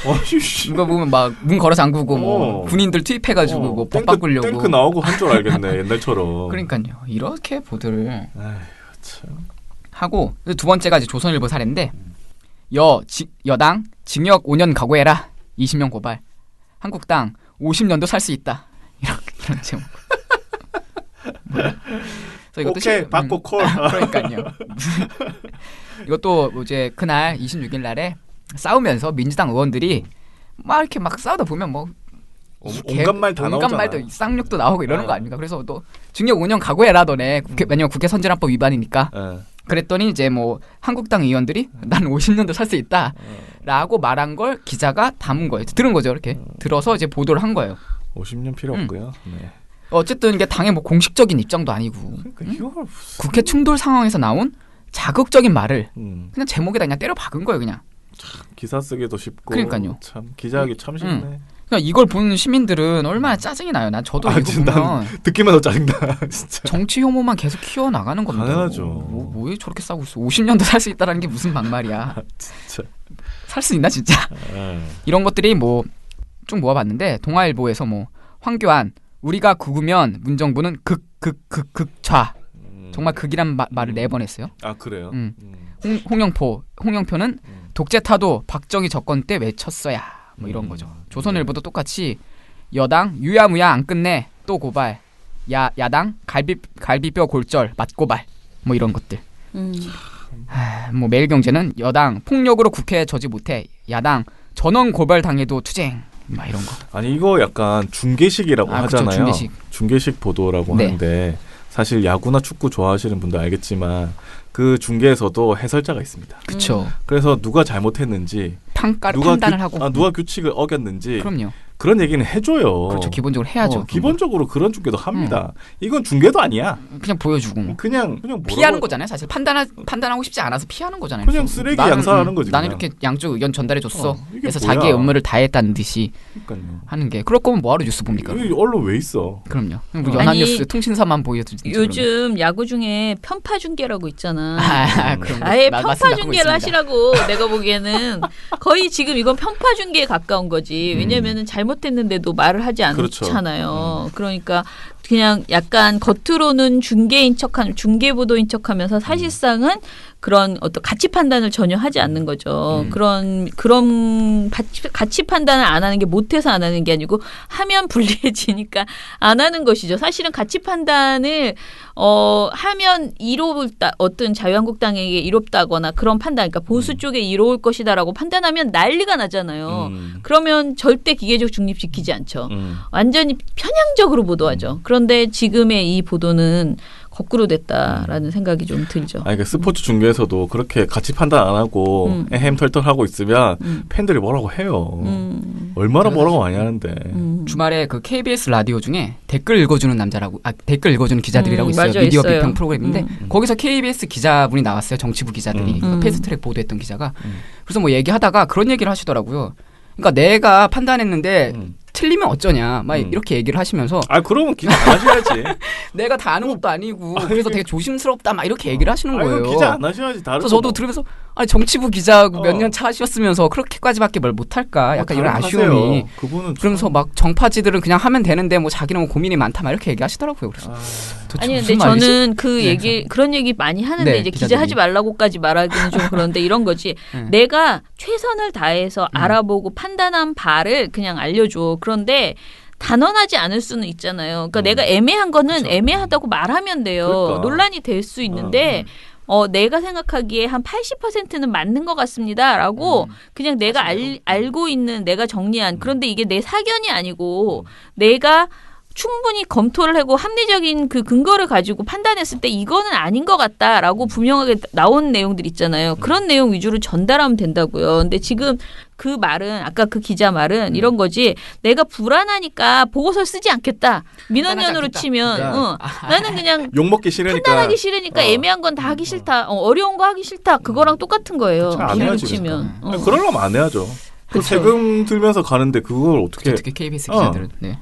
어이씨. 누가 보면 막 문 걸어 잠그고 뭐 군인들 투입해가지고 뭐 법 바꾸려고 탱크 나오고 한 줄 알겠네 옛날처럼. 그러니까요. 이렇게 보도를 아휴, 참. 하고 두 번째가 이제 조선일보 사례인데 여당 징역 5년 각오해라 20년 고발 한국당 50년도 살 수 있다 이런 제목. 오케이 받고 콜. 그러니까요. 이것도 뭐 이제 그날 26일 날에 싸우면서 민주당 의원들이 막 이렇게 막 싸우다 보면 뭐 온갖 말 다 나오잖아. 온갖 말도 쌍욕도 나오고 이러는 거 아닙니까? 그래서 또 징역 5년 각오해라 너네. 왜냐면 국회 선진화법 위반이니까. 그랬더니 이제 뭐 한국당 의원들이 난 50년도 살 수 있다라고 말한 걸 기자가 담은 거예요. 들은 거죠, 이렇게. 들어서 이제 보도를 한 거예요. 50년 필요 없고요. 네. 어쨌든 이게 당의 뭐 공식적인 입장도 아니고 그러니까 이걸 국회 충돌 상황에서 나온 자극적인 말을 음. 그냥 제목에다 그냥 때려 박은 거예요, 그냥. 기사 쓰기도 쉽고. 그러니까요. 참 기자하기 참 쉽네. 그러니까 이걸 보는 시민들은 얼마나 짜증이 나요. 난 저도 이거 진짜 보면 듣기만 해도 짜증나. 진짜. 정치 혐오만 계속 키워 나가는 겁니다. 당연하죠. 뭐에 저렇게 싸우고 있어? 50년도 살 수 있다라는 게 무슨 막말이야? 진짜. 살 수 있나 진짜? 이런 것들이 뭐 쭉 모아봤는데 동아일보에서 뭐 황교안 우리가 극우면 문정부는 극좌 정말 극이란 말을 4번 했어요. 아 그래요? 홍영표는 독재 타도 박정희 정권 때 외쳤어야 뭐 이런 거죠. 조선일보도 똑같이 여당 유야무야 안 끝내 또 고발 야당 갈비뼈 골절 맞고발 뭐 이런 것들. 뭐 매일경제는 여당 폭력으로 국회에 저지 못해 야당 전원 고발 당해도 투쟁 막 이런 거. 아니 이거 약간 중계식이라고 하잖아요. 그쵸, 중계식 보도라고 네. 하는데 사실 야구나 축구 좋아하시는 분들 알겠지만 그 중계에서도 해설자가 있습니다. 그렇죠. 그래서 누가 잘못했는지 판단을 하고 누가 규칙을 어겼는지 그럼요. 그런 얘기는 해줘요. 그렇죠. 기본적으로 해야죠. 기본적으로 그런 중계도 합니다. 이건 중계도 아니야. 그냥 보여주고 뭐. 그냥 피하는 거잖아요. 사실 판단하고 싶지 않아서 피하는 거잖아요. 그냥 쓰레기 양산하는 거지. 나는 그냥. 이렇게 양쪽 의견 전달해줬어. 이게 그래서 뭐야. 자기의 업무를 다했다는 듯이 그러니까요. 하는 게. 그럴 거면 뭐하러 뉴스 봅니까? 이 언론 왜 있어? 그럼요. 뭐 연합뉴스 통신사만 보여주지. 요즘 야구 중에 편파 중계라고 있잖아. 그럼 아예 맞습니다. 편파 중계를 하시라고 내가 보기에는 거의 지금 이건 편파 중계에 가까운 거지. 왜냐면은 잘못했는데도 말을 하지 그렇죠. 않잖아요. 그러니까 그냥 약간 겉으로는 중개보도인 척하면서 사실상은 그런 어떤 가치 판단을 전혀 하지 않는 거죠. 그런 가치 판단을 안 하는 게 못해서 안 하는 게 아니고 하면 불리해지니까 안 하는 것이죠. 사실은 가치 판단을 하면 어떤 자유한국당에게 이롭다거나 그런 판단, 그러니까 보수 쪽에 이로울 것이다라고 판단하면 난리가 나잖아요. 그러면 절대 기계적 중립시키지 않죠. 완전히 편향적으로 보도하죠. 그런데 지금의 이 보도는 거꾸로 됐다라는 생각이 좀 들죠. 그러니까 스포츠 중계에서도 그렇게 가치 판단 안 하고 털털하고 있으면 팬들이 뭐라고 해요. 얼마나 뭐라고 많이 하는데. 주말에 그 KBS 라디오 중에 댓글 읽어주는 댓글 읽어주는 기자들이라고 있어요. 맞아, 미디어 있어요. 비평 프로그램인데 거기서 KBS 기자분이 나왔어요. 정치부 기자들이 그 패스트트랙 보도했던 기자가. 그래서 뭐 얘기하다가 그런 얘기를 하시더라고요. 그러니까 내가 판단했는데 틀리면 어쩌냐 막 이렇게 얘기를 하시면서 그러면 기자 안 하셔야지. 내가 다 아는 것도 아니고 그래서 되게 조심스럽다 막 이렇게 얘기를 하시는 거예요. 기자 안 하셔야지. 다른 그래서 저도 들으면서 정치부 기자고 몇 년 차 하셨으면서 그렇게까지밖에 뭘 못할까 약간 이런 아쉬움이. 그분은 그러면서 막 정파지들은 그냥 하면 되는데 뭐 자기는 뭐 고민이 많다 막 이렇게 얘기하시더라고요. 그래서 아니 근데 저는 그런 얘기 많이 하는데 네, 이제 기자들이. 기자 하지 말라고까지 말하기는 좀 그런데 이런 거지. 내가 최선을 다해서 알아보고 판단한 바를 그냥 알려줘. 그런데 단언하지 않을 수는 있잖아요. 그러니까 내가 애매한 거는 애매하다고 말하면 돼요. 그러니까. 논란이 될 수 있는데 내가 생각하기에 한 80%는 맞는 것 같습니다라고 그냥 내가 알고 있는 내가 정리한 그런데 이게 내 사견이 아니고 내가 충분히 검토를 하고 합리적인 그 근거를 가지고 판단했을 때 이거는 아닌 것 같다라고 분명하게 나온 내용들 있잖아요. 그런 내용 위주로 전달하면 된다고요. 근데 지금 그 말은 아까 그 기자 말은 이런 거지. 내가 불안하니까 보고서를 쓰지 않겠다. 민원연으로 치면 나는 그냥 욕먹기 싫으니까 판단하기 싫으니까 애매한 건 다 하기 싫다. 어려운 거 하기 싫다. 그거랑 똑같은 거예요. 안 민원으로 해야지, 치면. 그러려면 안 해야죠. 그 그쵸. 세금 들면서 가는데 그걸 어떻게 특히 KBS 기자들은 네.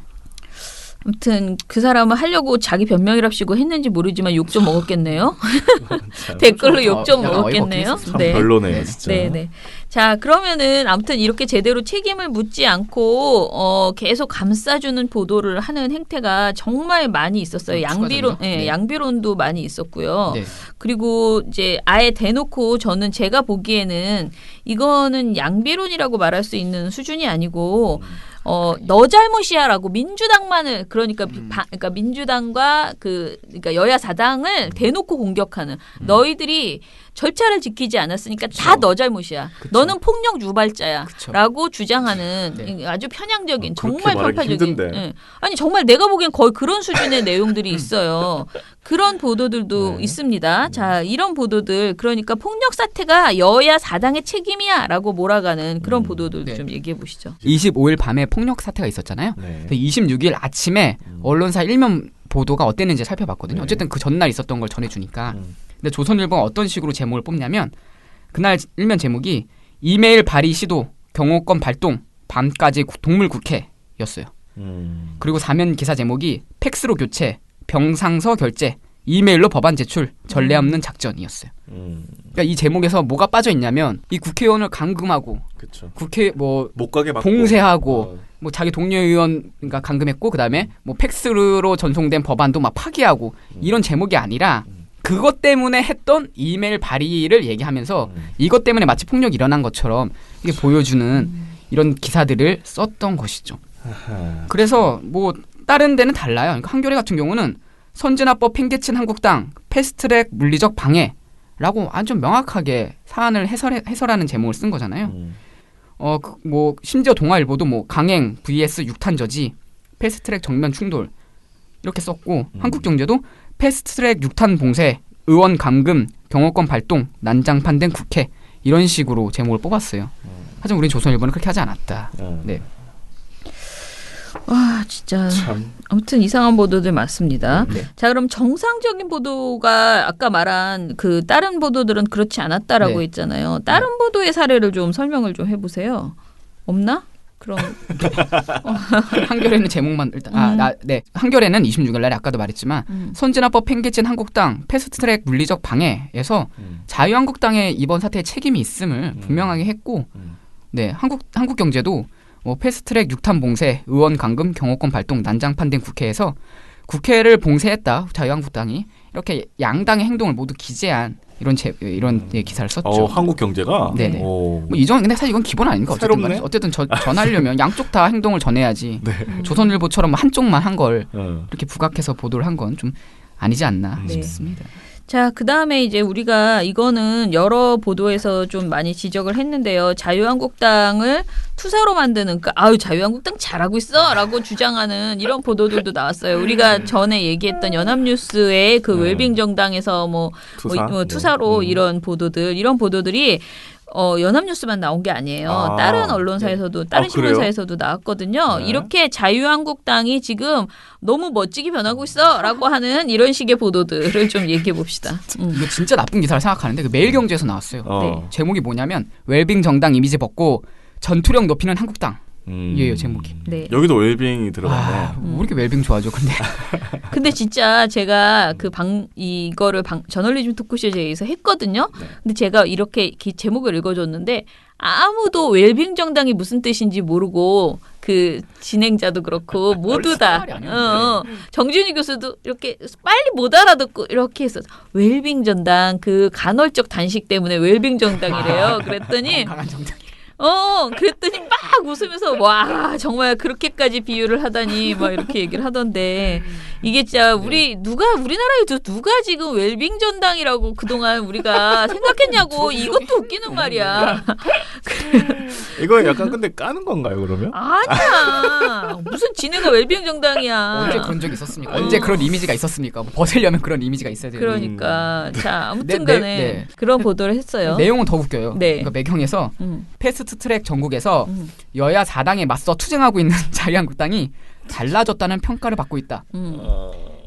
아무튼 그 사람은 하려고 자기 변명이랍시고 했는지 모르지만 욕 좀 먹었겠네요. 댓글로 욕 좀 약간 먹었겠네요. 어이없게 참 별로네요, 진짜. 네네. 자 그러면은 아무튼 이렇게 제대로 책임을 묻지 않고 계속 감싸주는 보도를 하는 행태가 정말 많이 있었어요. 양비론, 네. 양비론도 많이 있었고요. 네. 그리고 이제 아예 대놓고 저는 제가 보기에는 이거는 양비론이라고 말할 수 있는 수준이 아니고. 너 잘못이야라고 민주당만을 그러니까 민주당과 그러니까 여야 사당을 대놓고 공격하는 너희들이 절차를 지키지 않았으니까 다 너 잘못이야. 너는 폭력 유발자야라고 주장하는 아주 편향적인 정말 편파적인. 아니 정말 내가 보기엔 거의 그런 수준의 내용들이 있어요. 그런 보도들도 있습니다. 자 이런 보도들 그러니까 폭력 사태가 여야 사당의 책임이야라고 몰아가는 그런 보도들도 좀 얘기해 보시죠. 25일 밤에 폭력 사태가 있었잖아요. 네. 26일 아침에 언론사 일면 보도가 어땠는지 살펴봤거든요. 네. 어쨌든 그 전날 있었던 걸 전해주니까. 근데 조선일보가 어떤 식으로 제목을 뽑냐면 그날 일면 제목이 이메일 발의 시도 경호권 발동 밤까지 동물국회였어요. 그리고 사면 기사 제목이 팩스로 교체 병상서 결제 이메일로 법안 제출 전례 없는 작전이었어요. 그러니까 이 제목에서 뭐가 빠져 있냐면 이 국회의원을 감금하고 그쵸. 국회 뭐 못 가게 막고 봉쇄하고 뭐 자기 동료 의원 그러니까 감금했고 그다음에 뭐 팩스로 전송된 법안도 막 파기하고 이런 제목이 아니라 그것 때문에 했던 이메일 발의를 얘기하면서 이것 때문에 마치 폭력이 일어난 것처럼 이게 보여주는 이런 기사들을 썼던 것이죠. 그래서 뭐 다른 데는 달라요. 그러니까 한겨레 같은 경우는 선진화법 팽개친 한국당 패스트트랙 물리적 방해라고 아주 명확하게 사안을 해설하는 제목을 쓴 거잖아요. 뭐 심지어 동아일보도 뭐 강행 vs 육탄 저지 패스트트랙 정면 충돌 이렇게 썼고 한국경제도 패스트트랙 육탄 봉쇄 의원 감금 경호권 발동 난장판 된 국회 이런 식으로 제목을 뽑았어요. 하지만 우리 조선일보는 그렇게 하지 않았다. 네. 와 진짜 참. 아무튼 이상한 보도들 많습니다. 네. 자 그럼 정상적인 보도가 아까 말한 그 다른 보도들은 그렇지 않았다라고 네. 했잖아요. 다른 보도의 사례를 좀 설명을 좀 해보세요. 없나? 그럼 한겨레는 제목만 일단 한겨레는 26일 날에 아까도 말했지만 선진화법 팽개친 한국당 패스트트랙 물리적 방해에서 자유한국당의 이번 사태에 책임이 있음을 분명하게 했고 네 한국경제도 뭐 패스트트랙 육탄 봉쇄 의원 감금 경호권 발동 난장판 된 국회에서 국회를 봉쇄했다. 자유한국당이 이렇게 양당의 행동을 모두 기재한 이런 기사를 썼죠. 한국 경제가. 네네. 뭐 이전 근데 사실 이건 기본 아닌가 새롭네? 어쨌든 전하려면 양쪽 다 행동을 전해야지. 네. 조선일보처럼 한쪽만 한 걸 어. 이렇게 부각해서 보도를 한 건 좀 아니지 않나 네. 싶습니다. 자, 그 다음에 이제 우리가 이거는 여러 보도에서 좀 많이 지적을 했는데요. 자유한국당을 투사로 만드는, 자유한국당 잘하고 있어! 라고 주장하는 이런 보도들도 나왔어요. 우리가 전에 얘기했던 연합뉴스의 그 웰빙 정당에서 투사로 이런 보도들이 연합뉴스만 나온 게 아니에요. 다른 언론사에서도 다른 신문사에서도 나왔거든요. 네. 이렇게 자유한국당이 지금 너무 멋지게 변하고 있어라고 하는 이런 식의 보도들을 좀 얘기해 봅시다. 이거 진짜 나쁜 기사를 생각하는데 그 매일경제에서 나왔어요. 네. 제목이 뭐냐면 웰빙 정당 이미지 벗고 전투력 높이는 한국당. 이에요 제목이. 네. 여기도 웰빙이 들어가네. 왜 이렇게 웰빙 좋아하죠? 근데 진짜 제가 이거를 저널리즘 토크쇼에서 했거든요. 네. 근데 제가 이렇게 제목을 읽어줬는데 아무도 웰빙 정당이 무슨 뜻인지 모르고 그 진행자도 그렇고 모두 다 정준희 교수도 이렇게 빨리 못 알아듣고 이렇게 했어. 웰빙 정당 그 간헐적 단식 때문에 웰빙 정당이래요. 그랬더니 강한 정당. 그랬더니 막 웃으면서 와 정말 그렇게까지 비유를 하다니 막 이렇게 얘기를 하던데 이게 진짜 우리나라에도 누가 지금 웰빙 전당이라고 그동안 우리가 생각했냐고 이것도 웃기는 말이야. 이거 약간 근데 까는 건가요 그러면? 아니야. 무슨 지네가 웰빙 정당이야. 언제 그런 적이 있었습니까? 언제 그런 이미지가 있었습니까? 벗으려면 그런 이미지가 있어야 돼요. 그러니까 자 아무튼간에 네. 그런 보도를 했어요. 내용은 더 웃겨요. 네. 그러니까 매경에서 패스트트랙 전국에서 여야 4당에 맞서 투쟁하고 있는 자유한국당이 달라졌다는 평가를 받고 있다.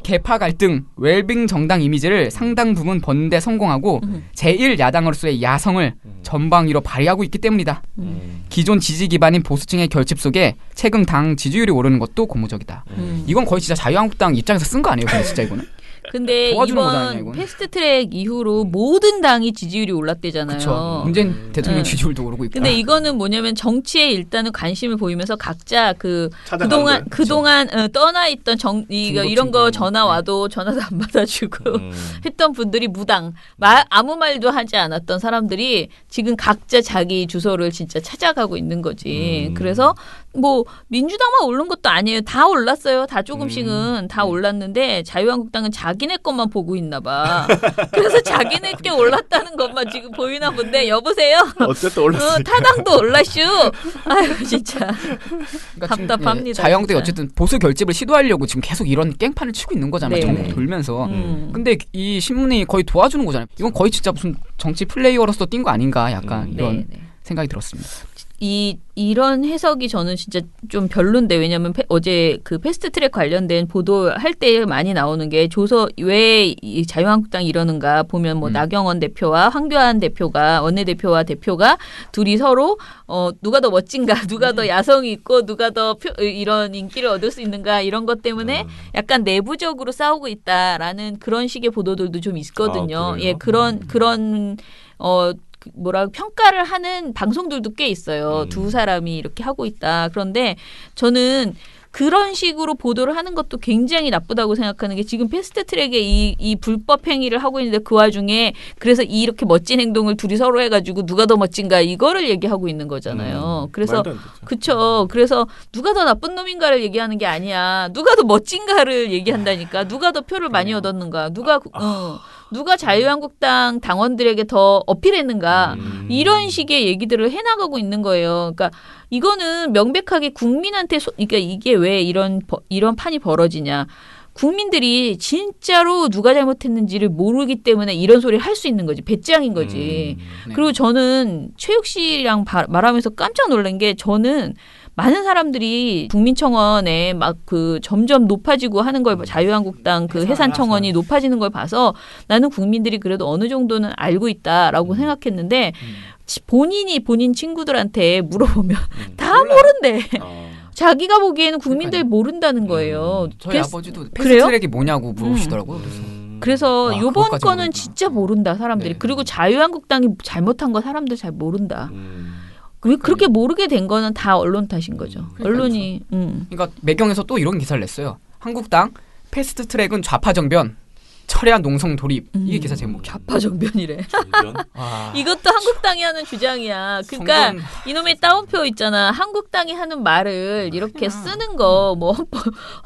개파 갈등, 웰빙 정당 이미지를 상당 부분 번데 성공하고 제1야당으로서의 야성을 전방위로 발휘하고 있기 때문이다. 기존 지지 기반인 보수층의 결집 속에 최근 당 지지율이 오르는 것도 고무적이다. 이건 거의 진짜 자유한국당 입장에서 쓴 거 아니에요? 근데 진짜 이거는? 근데 도와주는 거잖아요, 이번 이건. 패스트트랙 이후로 모든 당이 지지율이 올랐대잖아요. 그렇죠. 문재인 대통령 지지율도 오르고 있고. 근데 이거는 뭐냐면 정치에 일단은 관심을 보이면서 각자 찾아가는 그동안 떠나 있던 이런 거 전화 와도 전화도 안 받아주고 했던 분들이 무당 아무 말도 하지 않았던 사람들이 지금 각자 자기 주소를 진짜 찾아가고 있는 거지. 그래서 뭐 민주당만 오른 것도 아니에요. 다 올랐어요. 다 조금씩은 다 올랐는데 자유한국당은 자기네 것만 보고 있나 봐. 그래서 자기네 게 올랐다는 것만 지금 보이나 본데 여보세요? 어쨌든 올랐으니까. 타당도 올랐슈. 아유 진짜 그러니까 답답합니다. 자유한국당이 진짜. 어쨌든 보수 결집을 시도하려고 지금 계속 이런 깽판을 치고 있는 거잖아요. 네. 전국 돌면서. 근데 이 신문이 거의 도와주는 거잖아요. 이건 거의 진짜 무슨 정치 플레이어로서 뛴 거 아닌가 약간 이런 생각이 들었습니다. 이런 해석이 저는 진짜 좀 별론데 왜냐하면 어제 그 패스트트랙 관련된 보도할 때 많이 나오는 게 왜 이 자유한국당이 이러는가 보면 뭐 나경원 대표와 황교안 대표가 원내대표와 대표가 둘이 서로 누가 더 멋진가 누가 더 야성이 있고 누가 더 이런 인기를 얻을 수 있는가 이런 것 때문에 약간 내부적으로 싸우고 있다라는 그런 식의 보도들도 좀 있거든요. 예, 그런 평가를 하는 방송들도 꽤 있어요. 두 사람이 이렇게 하고 있다. 그런데 저는 그런 식으로 보도를 하는 것도 굉장히 나쁘다고 생각하는 게 지금 패스트트랙에 이 불법 행위를 하고 있는데 그 와중에 그래서 이렇게 멋진 행동을 둘이 서로 해가지고 누가 더 멋진가 이거를 얘기하고 있는 거잖아요. 그래서 그쵸. 그래서 누가 더 나쁜 놈인가를 얘기하는 게 아니야. 누가 더 멋진가를 얘기한다니까. 누가 더 표를 많이 얻었는가. 누가 자유한국당 당원들에게 더 어필했는가 이런 식의 얘기들을 해나가고 있는 거예요. 그러니까 이거는 명백하게 국민한테 그러니까 이게 왜 이런 판이 벌어지냐. 국민들이 진짜로 누가 잘못했는지를 모르기 때문에 이런 소리를 할 수 있는 거지. 배짱인 거지. 네. 그리고 저는 최욱 씨랑 말하면서 깜짝 놀란 게 저는 많은 사람들이 국민청원에 막 점점 높아지고 하는 걸 자유한국당 해산청원이 높아지는 걸 봐서 나는 국민들이 그래도 어느 정도는 알고 있다라고 생각했는데 본인 친구들한테 물어보면 다 모른대. 자기가 보기에는 국민들이 모른다는 거예요. 저희 아버지도 패스트트랙이 뭐냐고 물어보시더라고요. 그래서 그래서 요번 거는 진짜 모른다 사람들이. 네. 그리고 자유한국당이 잘못한 거 사람들 잘 모른다. 그렇게 모르게 된 거는 다 언론 탓인 거죠. 언론이. 그러니까 매경에서 또 이런 기사를 냈어요. 한국당 패스트 트랙은 좌파 정변, 철야 농성 돌입. 이게 기사 제목이야. 좌파정변이래. 정변? 이것도 한국당이 하는 주장이야. 그러니까 정변. 이놈의 따옴표 있잖아. 한국당이 하는 말을 이렇게 쓰는 거, 뭐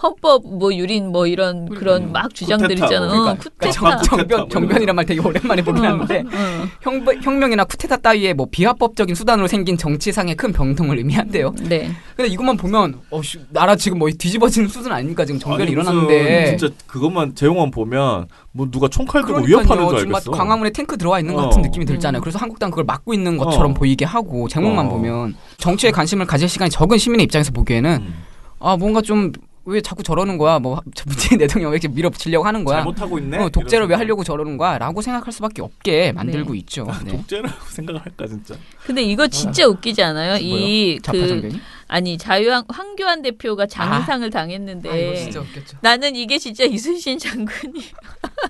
헌법 뭐 유린 뭐 이런 그런 막 주장들 쿠데타. 있잖아. 그러니까 쿠데타. 정변이란 말 되게 오랜만에 보긴 하는데 혁명이나 쿠데타 따위의 뭐 비합법적인 수단으로 생긴 정치상의 큰 병동을 의미한대요. 네. 근데 이것만 보면 나라 지금 뭐 뒤집어지는 수준 아닙니까? 지금 정변이 아니, 무슨 일어났는데. 진짜 그것만 제목만 보면 뭐 누가 총칼 들고 그러니까요. 위협하는 줄 지금 막 알겠어. 광화문에 탱크 들어와 있는 것 같은 느낌이 들잖아요. 그래서 한국당 그걸 막고 있는 것처럼 보이게 하고 제목만 보면 정치에 관심을 가질 시간이 적은 시민의 입장에서 보기에는 뭔가 좀 왜 자꾸 저러는 거야? 뭐 문재인 대통령 왜 이렇게 밀어붙이려고 하는 거야? 잘못하고 있네. 독재를 왜 하려고 저러는 거야?라고 생각할 수밖에 없게 만들고 네. 있죠. 네. 독재라고 생각을 할까 진짜. 근데 이거 진짜 웃기지 않아요? 좌파 정변이? 아니 황교안 대표가 장상을 당했는데 이거 진짜 웃겼죠. 나는 이게 진짜 이순신 장군이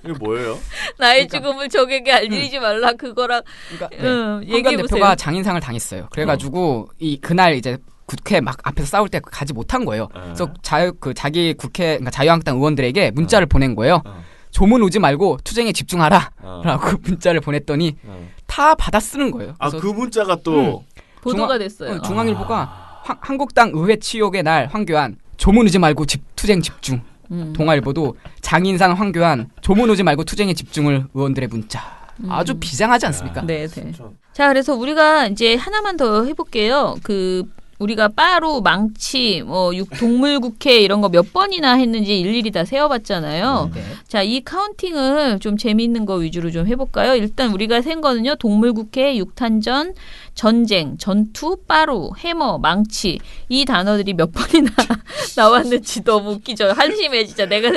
이게 뭐예요? 나의 그러니까. 죽음을 적에게 알리지 말라 그거랑 그러니까 황교안 얘기해 보세요. 대표가 장인상을 당했어요. 그래가지고 그날 이제 국회 막 앞에서 싸울 때 가지 못한 거예요. 그래서 자기 국회 그러니까 자유한국당 의원들에게 문자를 보낸 거예요. 조문 오지 말고 투쟁에 집중하라라고 문자를 보냈더니 다 받아 쓰는 거예요. 그 문자가 또 보도가 됐어요. 중앙일보가 한국당 의회 치욕의 날 황교안 조문 오지 말고 투쟁 집중. 동아일보도 장인상 황교안 조문 오지 말고 투쟁에 집중을 의원들의 문자. 아주 비장하지 않습니까? 네, 네. 자, 그래서 우리가 이제 하나만 더 해볼게요. 우리가 빠루, 망치, 동물국회 이런 거 몇 번이나 했는지 일일이 다 세어봤잖아요. 네. 자, 이 카운팅을 좀 재미있는 거 위주로 좀 해볼까요? 일단 우리가 센 거는요. 동물국회, 육탄전, 전쟁, 전투, 빠루, 해머, 망치 이 단어들이 몇 번이나 나왔는지 너무 웃기죠. 한심해 진짜. 내가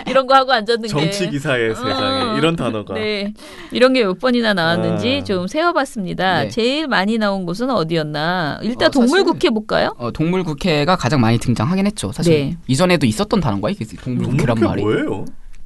이런 거 하고 앉았는 정치 게. 기사의 세상에 이런 단어가. 네. 이런 게 몇 번이나 나왔는지 아. 좀 세어봤습니다. 네. 제일 많이 나온 곳은 어디였나? 일단 사실- 동물국회 볼까요? 동물국회가 가장 많이 등장하긴 했죠. 사실 네. 이전에도 있었던 단어인가요? 이게 동물국회란 동물국회 말이. 뭐예요?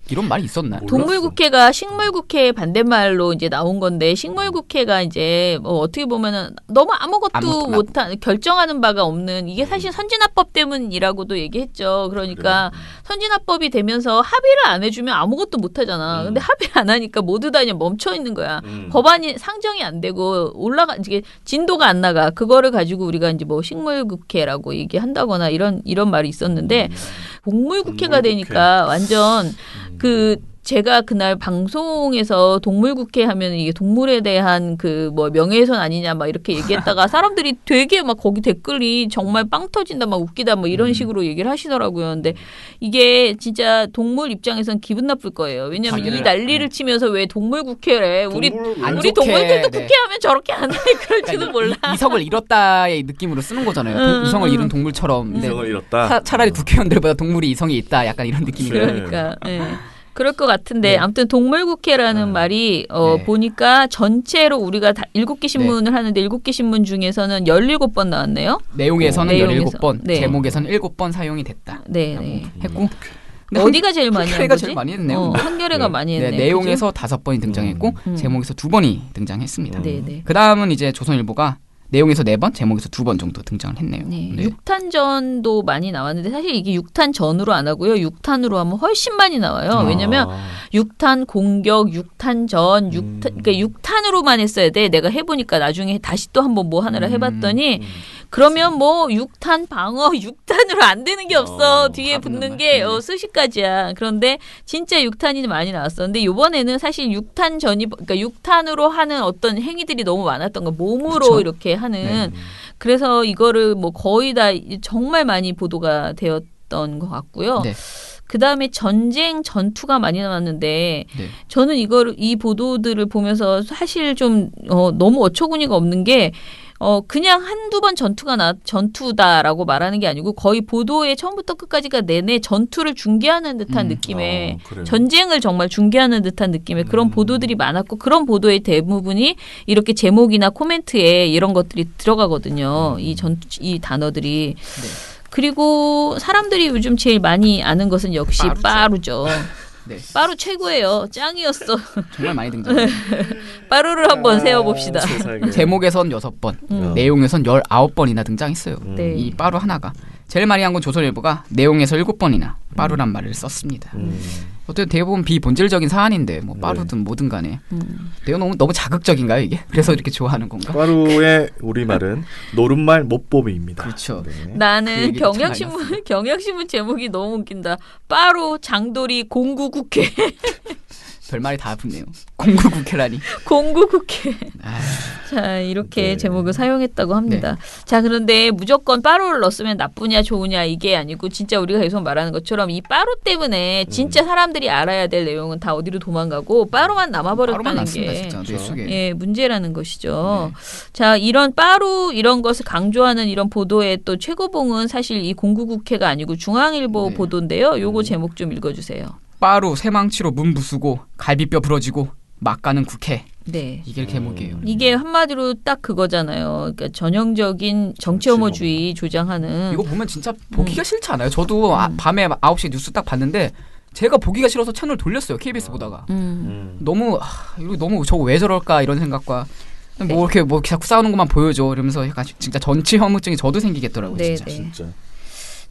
이런 말이 있었나요? 몰랐어. 동물국회가 식물국회의 반대말로 이제 나온 건데 식물국회가 이제 어떻게 보면은 너무 아무것도 아무것도 못한 결정하는 바가 없는 이게 사실 선진화법 때문이라고도 얘기했죠. 그러니까 선진화법이 되면서 합의를 안 해주면 아무것도 못하잖아. 근데 합의를 안 하니까 모두 다 그냥 멈춰 있는 거야. 법안이 상정이 안 되고 이게 진도가 안 나가. 그거를 가지고 우리가 이제 뭐 식물국회라고 얘기한다거나 이런 말이 있었는데 동물국회가 동물국회. 되니까 완전 제가 그날 방송에서 동물국회 하면 이게 동물에 대한 명예훼손 아니냐 막 이렇게 얘기했다가 사람들이 되게 막 거기 댓글이 정말 빵 터진다 막 웃기다 뭐 이런 식으로 얘기를 하시더라고요. 근데 이게 진짜 동물 입장에선 기분 나쁠 거예요. 왜냐면 이 난리를 치면서 왜 동물국회래? 우리 안 우리 좋게, 동물들도 네. 국회하면 저렇게 안 해. 그럴지도 몰라. 이성을 잃었다의 느낌으로 쓰는 거잖아요. 이성을 잃은 동물처럼. 근데 이성을 잃었다. 차라리 국회의원들보다 동물이 이성이 있다. 약간 이런 느낌이. 그러니까. 네. 그럴 것 같은데 네. 아무튼 동물국회라는 말이 네. 보니까 전체로 우리가 다 7개 신문을 하는데 7개 신문 중에서는 17번 나왔네요. 내용에서는 내용에서. 17번, 네. 제목에서는 7번 사용이 됐다. 네, 네. 했고 근데 어디가 제일 많이 한 한겨레가 거지? 제일 많이 했네요. 한겨레가 많이 했네. 내용에서 5번이 등장했고 제목에서 2번이 등장했습니다. 네, 네. 그 다음은 이제 조선일보가 내용에서 4번, 제목에서 2번 정도 등장을 했네요. 네. 네. 6탄전도 많이 나왔는데 사실 이게 6탄전으로 안 하고요. 6탄으로 하면 훨씬 많이 나와요. 왜냐면 6탄 공격, 6탄전, 6탄 그러니까 6탄으로만 했어야 돼. 내가 해보니까 나중에 다시 또 한번 뭐 하느라 해봤더니 그러면 뭐 6탄 방어, 6탄으로 안 되는 게 없어. 뒤에 붙는 게 수식까지야. 그런데 진짜 6탄이 많이 나왔었는데 이번에는 사실 6탄전이 그러니까 6탄으로 하는 어떤 행위들이 너무 많았던 거 몸으로 그쵸? 이렇게 하는 그래서 이거를 뭐 거의 다 정말 많이 보도가 되었던 것 같고요. 네. 그 다음에 전투가 많이 나왔는데 네. 저는 이 보도들을 보면서 사실 좀 너무 어처구니가 없는 게 그냥 한두 번 전투다라고 말하는 게 아니고 거의 보도의 처음부터 끝까지가 내내 전투를 중계하는 듯한 느낌의 그래요? 전쟁을 정말 중계하는 듯한 느낌의 그런 보도들이 많았고 그런 보도의 대부분이 이렇게 제목이나 코멘트에 이런 것들이 들어가거든요. 이 단어들이. 네. 그리고 사람들이 요즘 제일 많이 아는 것은 역시 빠루죠. 네. 빠루 최고예요. 짱이었어. 정말 많이 등장해요. 빠루를 한번 세워봅시다. 세상에. 제목에선 6번, 내용에선 19번이나 등장했어요. 네. 이 빠루 하나가. 제일 많이 한 건 조선일보가 내용에서 7번이나 빠루란 말을 썼습니다. 어쨌든 대부분 비본질적인 사안인데 뭐 빠루든 뭐든 간에 내가 너무 자극적인가요 이게? 그래서 이렇게 좋아하는 건가? 빠루의 우리말은 노른말 못보미입니다. 그렇죠. 네. 나는 그 얘기 참 많이 경향신문 제목이 너무 웃긴다. 빠루 장돌이 공구국회. 별말이 다 붙네요. 공구국회라니. 공구국회. 아휴, 자, 이렇게 네. 제목을 사용했다고 합니다. 자, 그런데 무조건 빠루를 넣었으면 나쁘냐 좋으냐 이게 아니고 진짜 우리가 계속 말하는 것처럼 이 빠루 때문에 진짜 사람들이 알아야 될 내용은 다 어디로 도망가고 빠루만 빠루만 남아버렸다는 났습니다 게 진짜 뇌 속에. 예, 문제라는 것이죠. 자, 이런 빠루 이런 것을 강조하는 이런 보도의 또 최고봉은 사실 이 공구국회가 아니고 중앙일보 네. 보도인데요. 요거 제목 좀 읽어주세요. 빠루 새망치로 문 부수고 갈비뼈 부러지고 막 가는 국회. 네. 이게 제목이에요. 이게 한마디로 딱 그거잖아요. 그러니까 전형적인 정치 혐오주의 조장하는. 이거 보면 진짜 보기가 싫지 않아요? 저도 밤에 9시에 뉴스 딱 봤는데 제가 보기가 싫어서 채널 돌렸어요. KBS 보다가. 너무 이거 너무 저거 왜 저럴까 이런 생각과 뭐 이렇게 뭐 자꾸 싸우는 것만 보여줘 이러면서 약간 진짜 전치 혐오증이 저도 생기겠더라고요. 네, 진짜. 네. 진짜.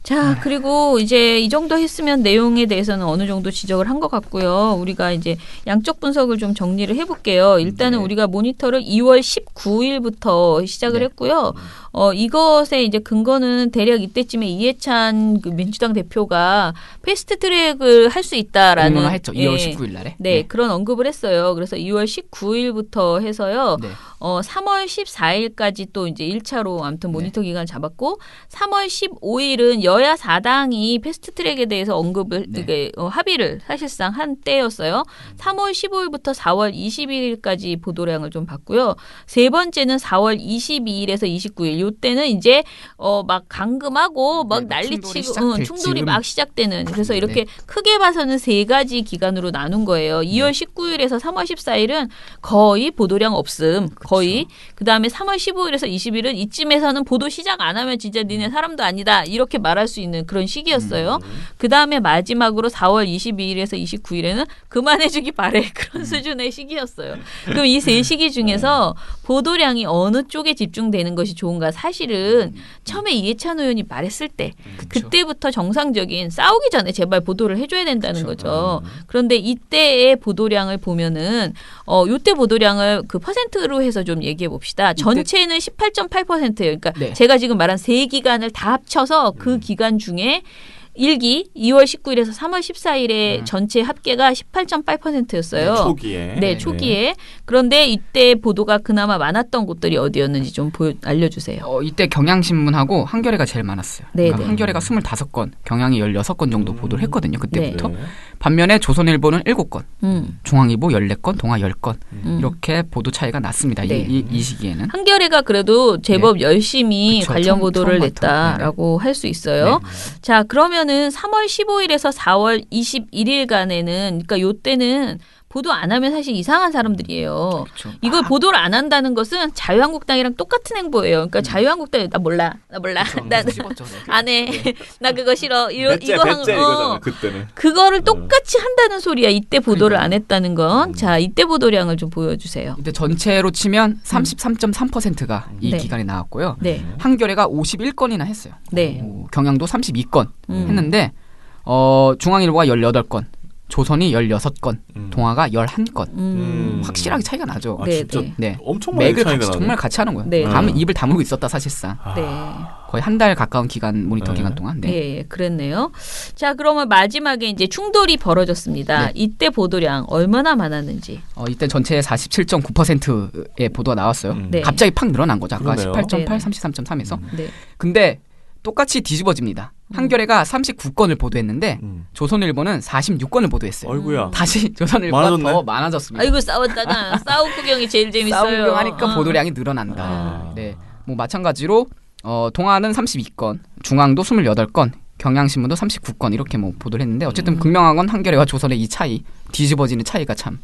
자, 그리고 이제 이 정도 했으면 내용에 대해서는 어느 정도 지적을 한 것 같고요. 우리가 이제 양적 분석을 좀 정리를 해볼게요. 일단은 네. 우리가 모니터를 2월 19일부터 시작을 네. 했고요. 이것의 이제 근거는 대략 이때쯤에 이해찬 그 민주당 대표가 패스트 트랙을 할 수 있다라는. 공론화 했죠. 2월 예. 19일 날에. 네, 그런 언급을 했어요. 그래서 2월 19일부터 해서요. 네. 3월 14일까지 또 이제 1차로 아무튼 모니터 기간을 잡았고 3월 15일은 여야 4당이 패스트트랙에 대해서 언급을 네. 이게 합의를 사실상 한 때였어요. 3월 15일부터 4월 21일까지 보도량을 좀 봤고요. 세 번째는 4월 22일에서 29일. 요때는 이제 막 감금하고 막 네, 충돌이 난리치고 시작될 충돌이 즈음. 막 시작되는. 그래서 이렇게 네. 크게 봐서는 세 가지 기간으로 나눈 거예요. 2월 19일에서 3월 14일은 거의 보도량 없음. 거의. 그다음에 3월 15일에서 20일은 이쯤에서는 보도 시작 안 하면 진짜 니네 사람도 아니다. 이렇게 말할 수 있는 그런 시기였어요. 그다음에 마지막으로 4월 22일에서 29일에는 그만해주기 바래. 그런 수준의 시기였어요. 그럼 이 세 시기 중에서 보도량이 어느 쪽에 집중되는 것이 좋은가? 사실은 처음에 이해찬 의원이 말했을 때 그쵸. 그때부터 정상적인 싸우기 전에 제발 보도를 해줘야 된다는 거죠. 그런데 이때의 보도량을 보면은 요때 보도량을 그 퍼센트로 해서 좀 얘기해 봅시다. 전체는 18.8%예요. 그러니까 네. 제가 지금 말한 세 기간을 다 합쳐서 그 기간 중에 1기 2월 19일에서 3월 14일의 전체 합계가 18.8%였어요. 초기에. 네, 초기에. 그런데 이때 보도가 그나마 많았던 곳들이 어디였는지 좀 알려주세요. 이때 경향신문하고 한겨레가 제일 많았어요. 네, 그러니까 네. 한겨레가 25건, 경향이 16건 정도 보도를 했거든요. 그때부터. 네. 반면에 조선일보는 7건, 음. 중앙일보 14건, 동아 10건 음. 이렇게 보도 차이가 났습니다. 네. 이 시기에는. 한겨레가 그래도 제법 열심히 그쵸, 관련 처음 보도를 부터. 냈다라고 할 수 있어요. 자, 그러면은 3월 15일에서 4월 21일간에는 그러니까 요때는 보도 안 하면 사실 이상한 사람들이에요. 그렇죠. 이걸 보도를 안 한다는 것은 자유한국당이랑 똑같은 행보예요. 그러니까 자유한국당이 나 몰라. 나 씹었죠. 안 해. 나 그거 싫어. 배째 이거잖아 그때는. 그거를 똑같이 한다는 소리야. 이때 보도를 그러니까요. 안 했다는 건. 자, 이때 보도량을 좀 보여주세요. 이때 전체로 치면 33.3%가 이 네. 기간에 나왔고요. 네. 한겨레가 51건이나 했어요. 네. 경향도 32건 음. 했는데 중앙일보가 18건, 조선이 16건, 동아가 11건. 확실하게 차이가 나죠. 아, 네, 진짜 네. 네. 엄청 많이 맥을 차이가 나네. 정말 같이 하는 거예요. 네. 입을 다물고 있었다 사실상. 네. 거의 한 달 가까운 기간 모니터 네. 기간 동안. 네. 예, 그랬네요. 자, 그러면 마지막에 이제 충돌이 벌어졌습니다. 네. 이때 보도량 얼마나 많았는지. 이때 전체 47.9%의 보도가 나왔어요. 네. 갑자기 팍 늘어난 거죠. 아까 그러네요. 18.8, 네. 33.3에서. 네. 근데 똑같이 뒤집어집니다. 한겨레가 39건을 보도했는데 조선일보는 46건을 보도했어요. 어이구야. 다시 조선일보가 많아졌네. 더 많아졌습니다. 아이고 싸웠다가 싸움 구경이 제일 재밌어요. 싸움 구경하니까 어. 보도량이 늘어난다. 네, 뭐 마찬가지로 동아는 32건, 중앙도 28건, 경향신문도 39건 이렇게 뭐 보도를 했는데 어쨌든 극명한 건 한겨레와 조선의 이 차이, 뒤집어지는 차이가 참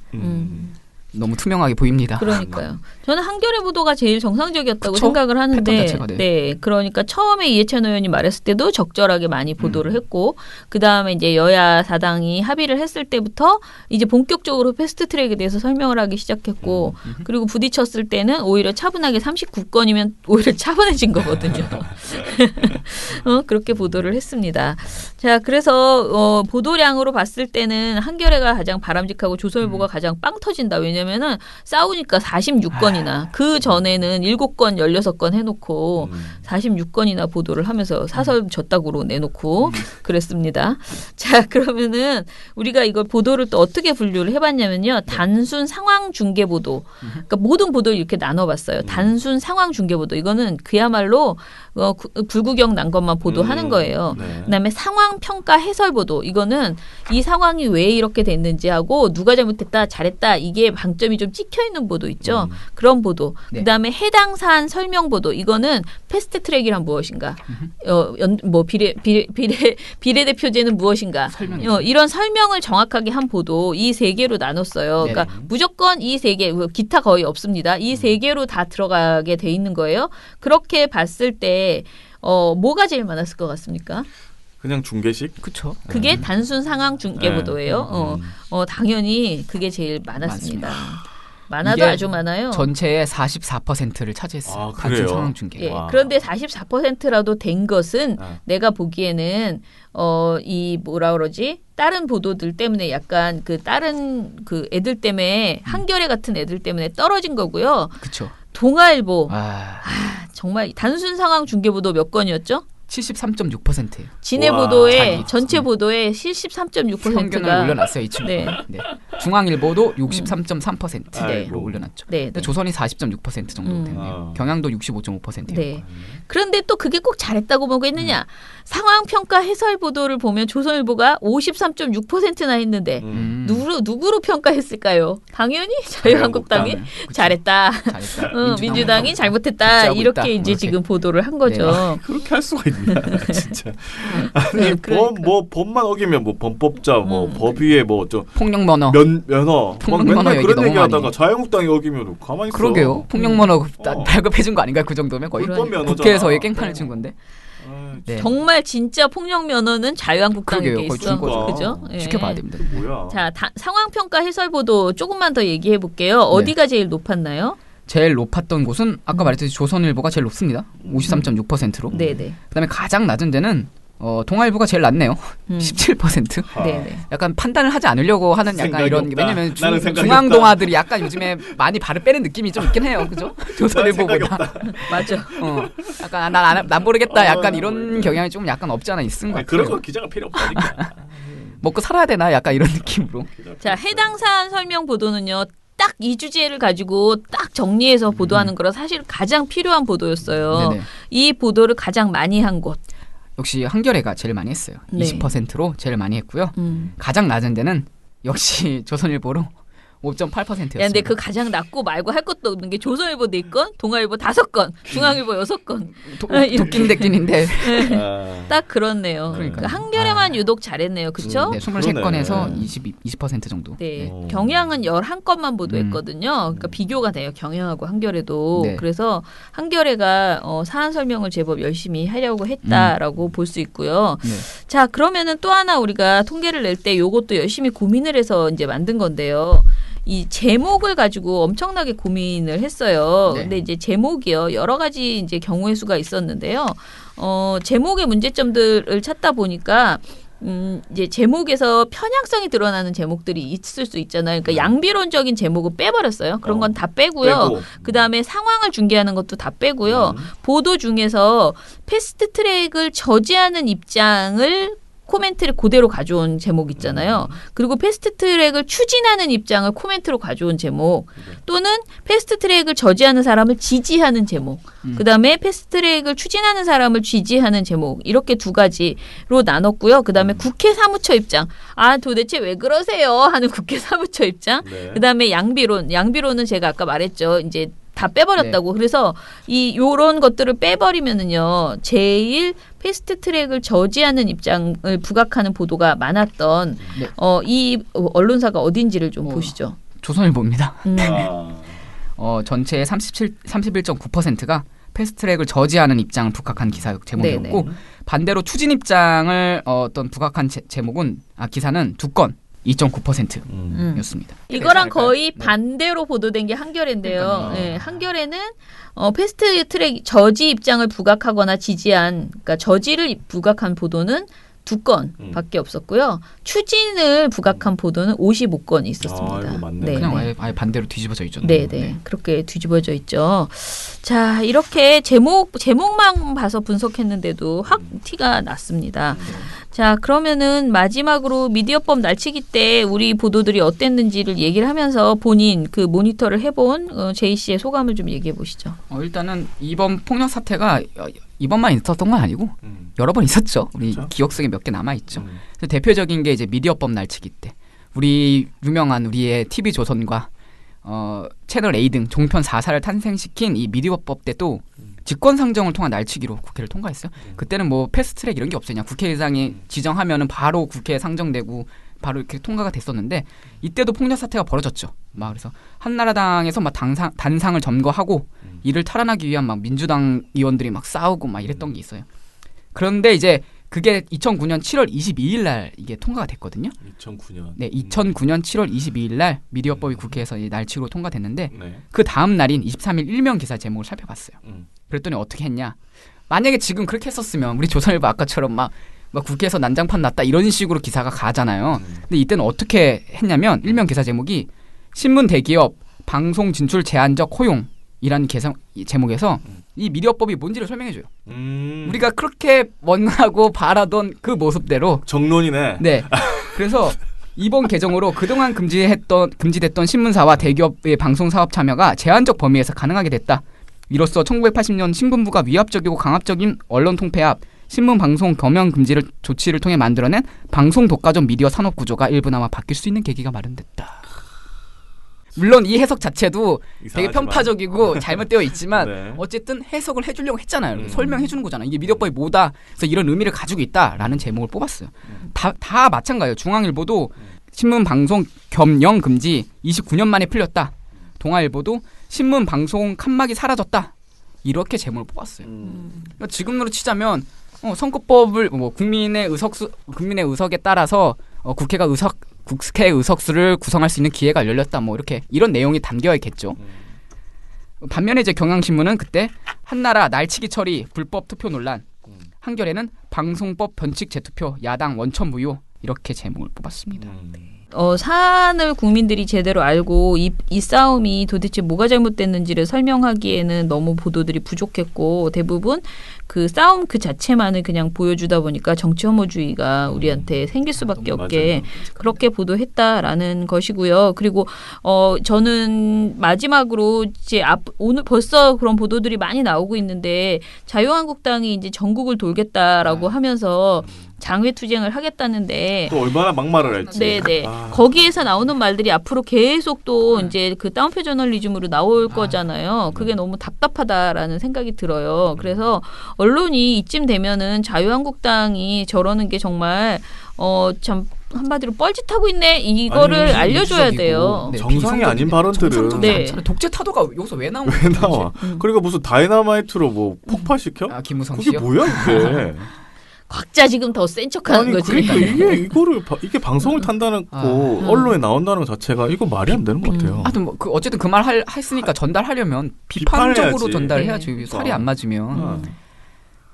너무 투명하게 보입니다. 그러니까요. 저는 한겨레 보도가 제일 정상적이었다고 그쵸? 생각을 패턴 하는데, 자체가, 네. 네, 그러니까 처음에 이해찬 의원이 말했을 때도 적절하게 많이 보도를 했고, 그 다음에 이제 여야 사당이 합의를 했을 때부터 이제 본격적으로 패스트트랙에 대해서 설명을 하기 시작했고, 그리고 부딪혔을 때는 오히려 차분하게 39건이면 오히려 차분해진 거거든요. 그렇게 보도를 했습니다. 자, 그래서 보도량으로 봤을 때는 한겨레가 가장 바람직하고 조선일보가 가장 빵 터진다. 왜냐면은 싸우니까 46건이나 그 전에는 7건, 16건 해놓고 46건이나 보도를 하면서 사설 졌다고로 내놓고 그랬습니다. 자, 그러면은 우리가 이걸 보도를 또 어떻게 분류를 해봤냐면요. 단순 상황 중계 보도. 그러니까 모든 보도를 이렇게 나눠봤어요. 단순 상황 중계 보도. 이거는 그야말로 불구경 난 것만 보도하는 거예요. 네. 그다음에 상황 평가 해설 보도. 이거는 이 상황이 왜 이렇게 됐는지 하고 누가 잘못했다, 잘했다 이게 방점이 좀 찍혀 있는 보도 있죠. 그런 보도. 네. 그다음에 해당 사안 설명 보도. 이거는 패스트 트랙이란 무엇인가? 비례대표제는 무엇인가? 이런 설명을 정확하게 한 보도 이 세 개로 나눴어요. 네네. 그러니까 무조건 이 세 개, 기타 거의 없습니다. 이 세 개로 다 들어가게 돼 있는 거예요. 그렇게 봤을 때 뭐가 제일 많았을 것 같습니까? 그냥 중계식? 그렇죠. 그게 단순 상황 중계 네. 보도예요. 당연히 그게 제일 많았습니다. 많아도 이게 아주 많아요. 전체의 44%를 차지했어요. 아, 단순 그래요? 상황 중계. 예, 와. 그런데 44%라도 된 것은 아. 내가 보기에는 이 뭐라 그러지? 다른 보도들 때문에 약간 그 다른 그 애들 때문에 한겨레 같은 애들 때문에 떨어진 거고요. 그렇죠. 동아일보 정말 단순 상황 중계 보도 몇 건이었죠? 73.6%예요. 진해 와. 보도의 전체 보도의 73.6%가 평균을 올려놨어요, 이 친구. 네. 네. 중앙일보도 63.3%로 네. 올려놨죠. 네, 근데 네. 조선이 40.6% 정도 됐네요. 아. 경향도 65.5%예요. 네. 그런데 또 그게 꼭 잘했다고 보겠느냐? 상황 평가 해설 보도를 보면 조선일보가 53.6%나 했는데 누구로 평가했을까요? 당연히 자유한국당이 그쵸. 잘했다. 잘했다. 민주당이 잘못했다. 복제하고 이렇게 있다. 이제 이렇게. 지금 보도를 한 거죠. 그렇게 할 수가 있냐, 진짜. 아니, 네, 그러니까. 법만 어기면 뭐 범법자, 법위에 폭력 면허. 면허. 폭력 막 맨날 면허 얘기 그런 너무 얘기하다가 많이 자유한국당이 어기면 가만히 있어. 그러게요. 폭력 면허 어. 발급해준 거 아닌가요? 그 정도면 거의 불법 면허잖아. 국회에서의 깽판을 친 건데. 아, 네. 정말 진짜 폭력 면허는 자유한국당에게 그러게요. 거의 있어. 준 거죠. 그죠? 예. 지켜봐야 됩니다. 뭐야? 자, 상황 평가 해설 보도 조금만 더 얘기해 볼게요. 어디가 제일 높았나요? 제일 높았던 곳은 아까 말했듯이 조선일보가 제일 높습니다. 53.6%로. 네, 네. 그다음에 가장 낮은 데는 동아일보가 제일 낮네요. 17%. 네, 네. 약간 판단을 하지 않으려고 하는 약간 생각이 이런 없다. 왜냐면 나는 생각이 중앙 없다. 동아들이 약간 요즘에 많이 발을 빼는 느낌이 좀 있긴 해요. 그죠? 조선일보보다. 맞아. 약간 난 모르겠다. 약간 이런 경향이 좀 약간 없지 않아 있은 것 아니, 같아요. 그런 거 기자가 필요 없다니까. 먹고 살아야 되나? 약간 이런 느낌으로. 자, 해당 사안 설명 보도는요. 딱 이 주제를 가지고 딱 정리해서 보도하는 거라 사실 가장 필요한 보도였어요. 네네. 이 보도를 가장 많이 한 곳. 역시 한겨레가 제일 많이 했어요. 네. 20%로 제일 많이 했고요. 가장 낮은 데는 역시 조선일보로 5.8%였습니다. 야, 근데 그 가장 낮고 말고 할 것도 없는 게 조선일보 4건, 동아일보 5건, 중앙일보 6건. 도끼인데 아, 딱 그렇네요. 그러니까요. 그러니까 한겨레만 유독 잘했네요. 그렇죠? 네, 23건에서 20% 정도. 네, 오. 경향은 11건만 보도했거든요. 그러니까 비교가 돼요. 경향하고 한겨레도. 네. 그래서 한겨레가 사안 설명을 제법 열심히 하려고 했다라고 볼 수 있고요. 네. 자, 그러면은 또 하나 우리가 통계를 낼 때 요것도 열심히 고민을 해서 이제 만든 건데요. 이 제목을 가지고 엄청나게 고민을 했어요. 네. 근데 이제 제목이요. 여러 가지 이제 경우의 수가 있었는데요. 제목의 문제점들을 찾다 보니까 이제 제목에서 편향성이 드러나는 제목들이 있을 수 있잖아요. 그러니까 양비론적인 제목은 빼버렸어요. 그런 건 다 빼고요. 빼고. 그다음에 상황을 중계하는 것도 다 빼고요. 보도 중에서 패스트 트랙을 저지하는 입장을 코멘트를 그대로 가져온 제목 있잖아요. 그리고 패스트트랙을 추진하는 입장을 코멘트로 가져온 제목 또는 패스트트랙을 저지하는 사람을 지지하는 제목 그다음에 패스트트랙을 추진하는 사람을 지지하는 제목 이렇게 두 가지로 나눴고요. 그다음에 국회 사무처 입장 도대체 왜 그러세요 하는 국회 사무처 입장 네. 그다음에 양비론은 제가 아까 말했죠. 이제 다 빼버렸다고. 그래서 요런 것들을 빼버리면은요. 제일 패스트 트랙을 저지하는 입장을 부각하는 보도가 많았던 네. 이 언론사가 어딘지를 좀 보시죠. 조선일보입니다. 전체의 31.9%가 패스트트랙을 저지하는 입장을 부각한 기사 제목이었고 네네. 반대로 추진 입장을 어떤 부각한 제목은 기사는 2건 2.9%였습니다. 이거랑 거의 반대로 보도된 게 한겨레인데요. 그러니까요. 네, 한겨레는 패스트트랙 저지 입장을 부각하거나 지지한, 그러니까 저지를 부각한 보도는 2건밖에 없었고요. 추진을 부각한 보도는 55건이 있었습니다. 이거 맞네. 네, 그냥 네. 아예 반대로 뒤집어져 있죠. 네. 그렇게 뒤집어져 있죠. 자, 이렇게 제목만 봐서 분석했는데도 확 티가 났습니다. 자, 그러면은 마지막으로 미디어법 날치기 때 우리 보도들이 어땠는지를 얘기를 하면서 본인 그 모니터를 해본 제이 씨의 소감을 좀 얘기해 보시죠. 일단은 이번 폭력 사태가 이번만 있었던 건 아니고 여러 번 있었죠. 우리 그렇죠. 기억 속에 몇 개 남아 있죠. 대표적인 게 이제 미디어법 날치기 때 우리 유명한 우리의 TV 조선과 채널 A 등 종편 4사를 탄생시킨 이 미디어법 때도 직권상정을 통한 날치기로 국회를 통과했어요. 그때는 뭐 패스트트랙 이런 게 없어요. 그냥 국회의장이 지정하면은 바로 국회에 상정되고 바로 이렇게 통과가 됐었는데 이때도 폭력 사태가 벌어졌죠. 막 그래서 한나라당에서 막 단상을 점거하고 이를 탈환하기 위한 막 민주당 의원들이 막 싸우고 막 이랬던 게 있어요. 그런데 이제 그게 2009년 7월 22일 날 이게 통과가 됐거든요. 2009년. 네, 2009년 7월 22일 날 미디어법이 국회에서 이 날치기로 통과됐는데 네. 그 다음 날인 23일 일면 기사 제목을 살펴봤어요. 음. 그랬더니 어떻게 했냐? 만약에 지금 그렇게 했었으면 우리 조선일보 아까처럼 막 국회에서 난장판 났다 이런 식으로 기사가 가잖아요. 근데 이때는 어떻게 했냐면 일면 기사 제목이 신문 대기업 방송 진출 제한적 허용이라는 제목에서 이 미디어법이 뭔지를 설명해줘요. 우리가 그렇게 원하고 바라던 그 모습대로 정론이네. 네. 그래서 이번 개정으로 그동안 금지됐던 신문사와 대기업의 방송사업 참여가 제한적 범위에서 가능하게 됐다. 이로써 1980년 신군부가 위압적이고 강압적인 언론 통폐합, 신문 방송 겸용 금지를 조치를 통해 만들어낸 방송 독과점 미디어 산업 구조가 일부나마 바뀔 수 있는 계기가 마련됐다. 물론 이 해석 자체도 되게 이상하지만. 편파적이고 잘못되어 있지만 네. 어쨌든 해석을 해주려고 했잖아요. 설명해 주는 거잖아요. 이게 미디어법이 뭐다. 그래서 이런 의미를 가지고 있다라는 제목을 뽑았어요. 다 마찬가지예요. 중앙일보도 신문 방송 겸용 금지 29년 만에 풀렸다. 동아일보도 신문 방송 칸막이 사라졌다. 이렇게 제목을 뽑았어요. 그러니까 지금으로 치자면 선거법을 국민의 의석에 따라서 국회 의석수를 구성할 수 있는 기회가 열렸다. 이렇게 이런 내용이 담겨 있겠죠. 반면에 이제 경향신문은 그때 한나라 날치기 처리 불법 투표 논란, 한겨레는 방송법 변칙 재투표 야당 원천 무효 이렇게 제목을 뽑았습니다. 사안을 국민들이 제대로 알고 이 싸움이 도대체 뭐가 잘못됐는지를 설명하기에는 너무 보도들이 부족했고 대부분 그 싸움 그 자체만을 그냥 보여주다 보니까 정치 혐오주의가 우리한테 생길 수밖에 없게 그렇게 보도했다라는 것이고요. 그리고 저는 마지막으로 이제 오늘 벌써 그런 보도들이 많이 나오고 있는데 자유한국당이 이제 전국을 돌겠다라고 하면서 장외투쟁을 하겠다는데 또 얼마나 막말을 할지. 네네. 거기에서 나오는 말들이 앞으로 계속 또 이제 그 다운표 저널리즘으로 나올 거잖아요. 그게 너무 답답하다라는 생각이 들어요. 그래서 언론이 이쯤 되면은 자유한국당이 저러는 게 정말 참 한마디로 뻘짓하고 있네 이거를 아니, 알려줘야 돼요. 네, 정상이 아닌 발언들은 네. 독재 타도가 여기서 왜 나온 왜 나와? 그리고 무슨 다이너마이트로 뭐 폭파시켜? 김우성 그게 씨요? 뭐야 그게? 각자 지금 더 센 척하는 아니 거지. 그러니까 이게 방송을 탄다는 거 언론에 나온다는 것 자체가 이거 말이 안 되는 것 같아요. 하여튼 어쨌든 그 말 했으니까 전달하려면 비판적으로 비판해야지. 전달해야지. 살이 안 맞으면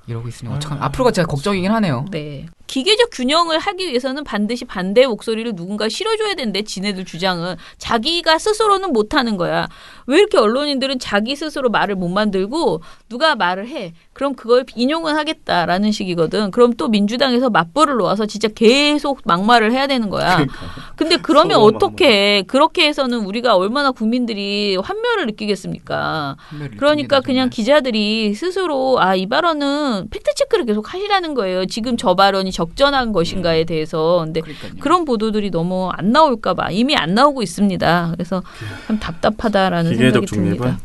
이러고 있으면 어떡하면 앞으로가 진짜 걱정이긴 하네요. 네. 기계적 균형을 하기 위해서는 반드시 반대의 목소리를 누군가 실어줘야 되는데 지네들 주장은 자기가 스스로는 못하는 거야. 왜 이렇게 언론인들은 자기 스스로 말을 못 만들고 누가 말을 해. 그럼 그걸 인용은 하겠다라는 식이거든. 그럼 또 민주당에서 맞불을 놓아서 진짜 계속 막말을 해야 되는 거야. 근데 그러면 어떻게 그렇게 해서는 우리가 얼마나 국민들이 환멸을 느끼겠습니까? 그러니까 그냥 기자들이 스스로 이 발언은 팩트체크를 계속 하시라는 거예요. 지금 저 발언이 적절한 것인가에 대해서. 근데 그런 보도들이 너무 안 나올까 봐. 이미 안 나오고 있습니다. 그래서 참 답답하다라는 생각이 듭니다.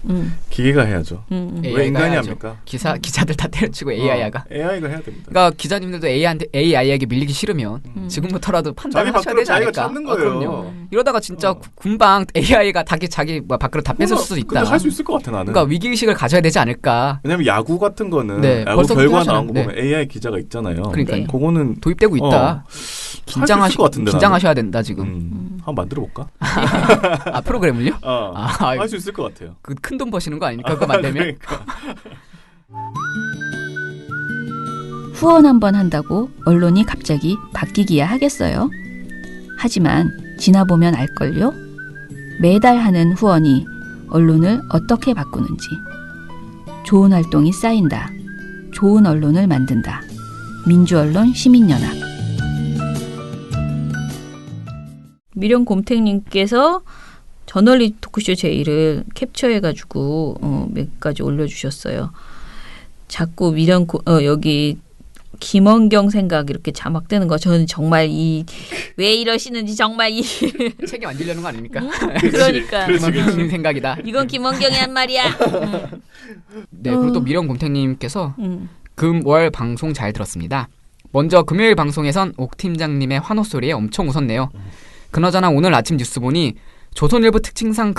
기계가 해야죠. 왜 인간이 해야죠. 합니까? 기자들 다 때려치고 AI가. AI가 해야 됩니다. 그러니까 기자님들도 AI에게 밀리기 싫으면 지금부터라도 판단을 하셔야 되지 자기가 않을까? 찾는 거예요. 그럼요. 이러다가 진짜 금방 AI가 자기 밥그릇 다 뺏을 수도 있다. 근데 할 수 있을 것 같아 나는. 그러니까 위기의식을 가져야 되지 않을까. 왜냐면 야구 같은 거는 네, 야구 벌써 결과 하잖아요. 나온 거 보면 AI 기자가 있잖아요. 그러니까요. 그거는 도입되고 있다. 긴장하셔야 된다 지금. 한번 만들어 볼까? 아 프로그램을요? 할 수 있을 것 같아요. 그 큰 돈 버시는 거 아닙니까? 그거 만들면? 그러니까. 후원 한번 한다고 언론이 갑자기 바뀌기야 하겠어요. 하지만 지나보면 알걸요? 매달 하는 후원이 언론을 어떻게 바꾸는지. 좋은 활동이 쌓인다. 좋은 언론을 만든다. 민주언론 시민연합. 미련곰탱님께서 저널리 토크쇼 제의를 캡처해가지고 몇 가지 올려주셨어요. 자꾸 여기 김원경 생각 이렇게 자막되는 거 저는 정말 왜 이러시는지 정말 책임 안 지려는 거 아닙니까? 그러니까 김원경 생각이다. 이건 김원경이 한 말이야. 네, 그리고 또 미련곰탱님께서 금월 방송 잘 들었습니다. 먼저 금요일 방송에선 옥 팀장님의 환호 소리에 엄청 웃었네요. 그나저나 오늘 아침 뉴스 보니 조선일보 특징상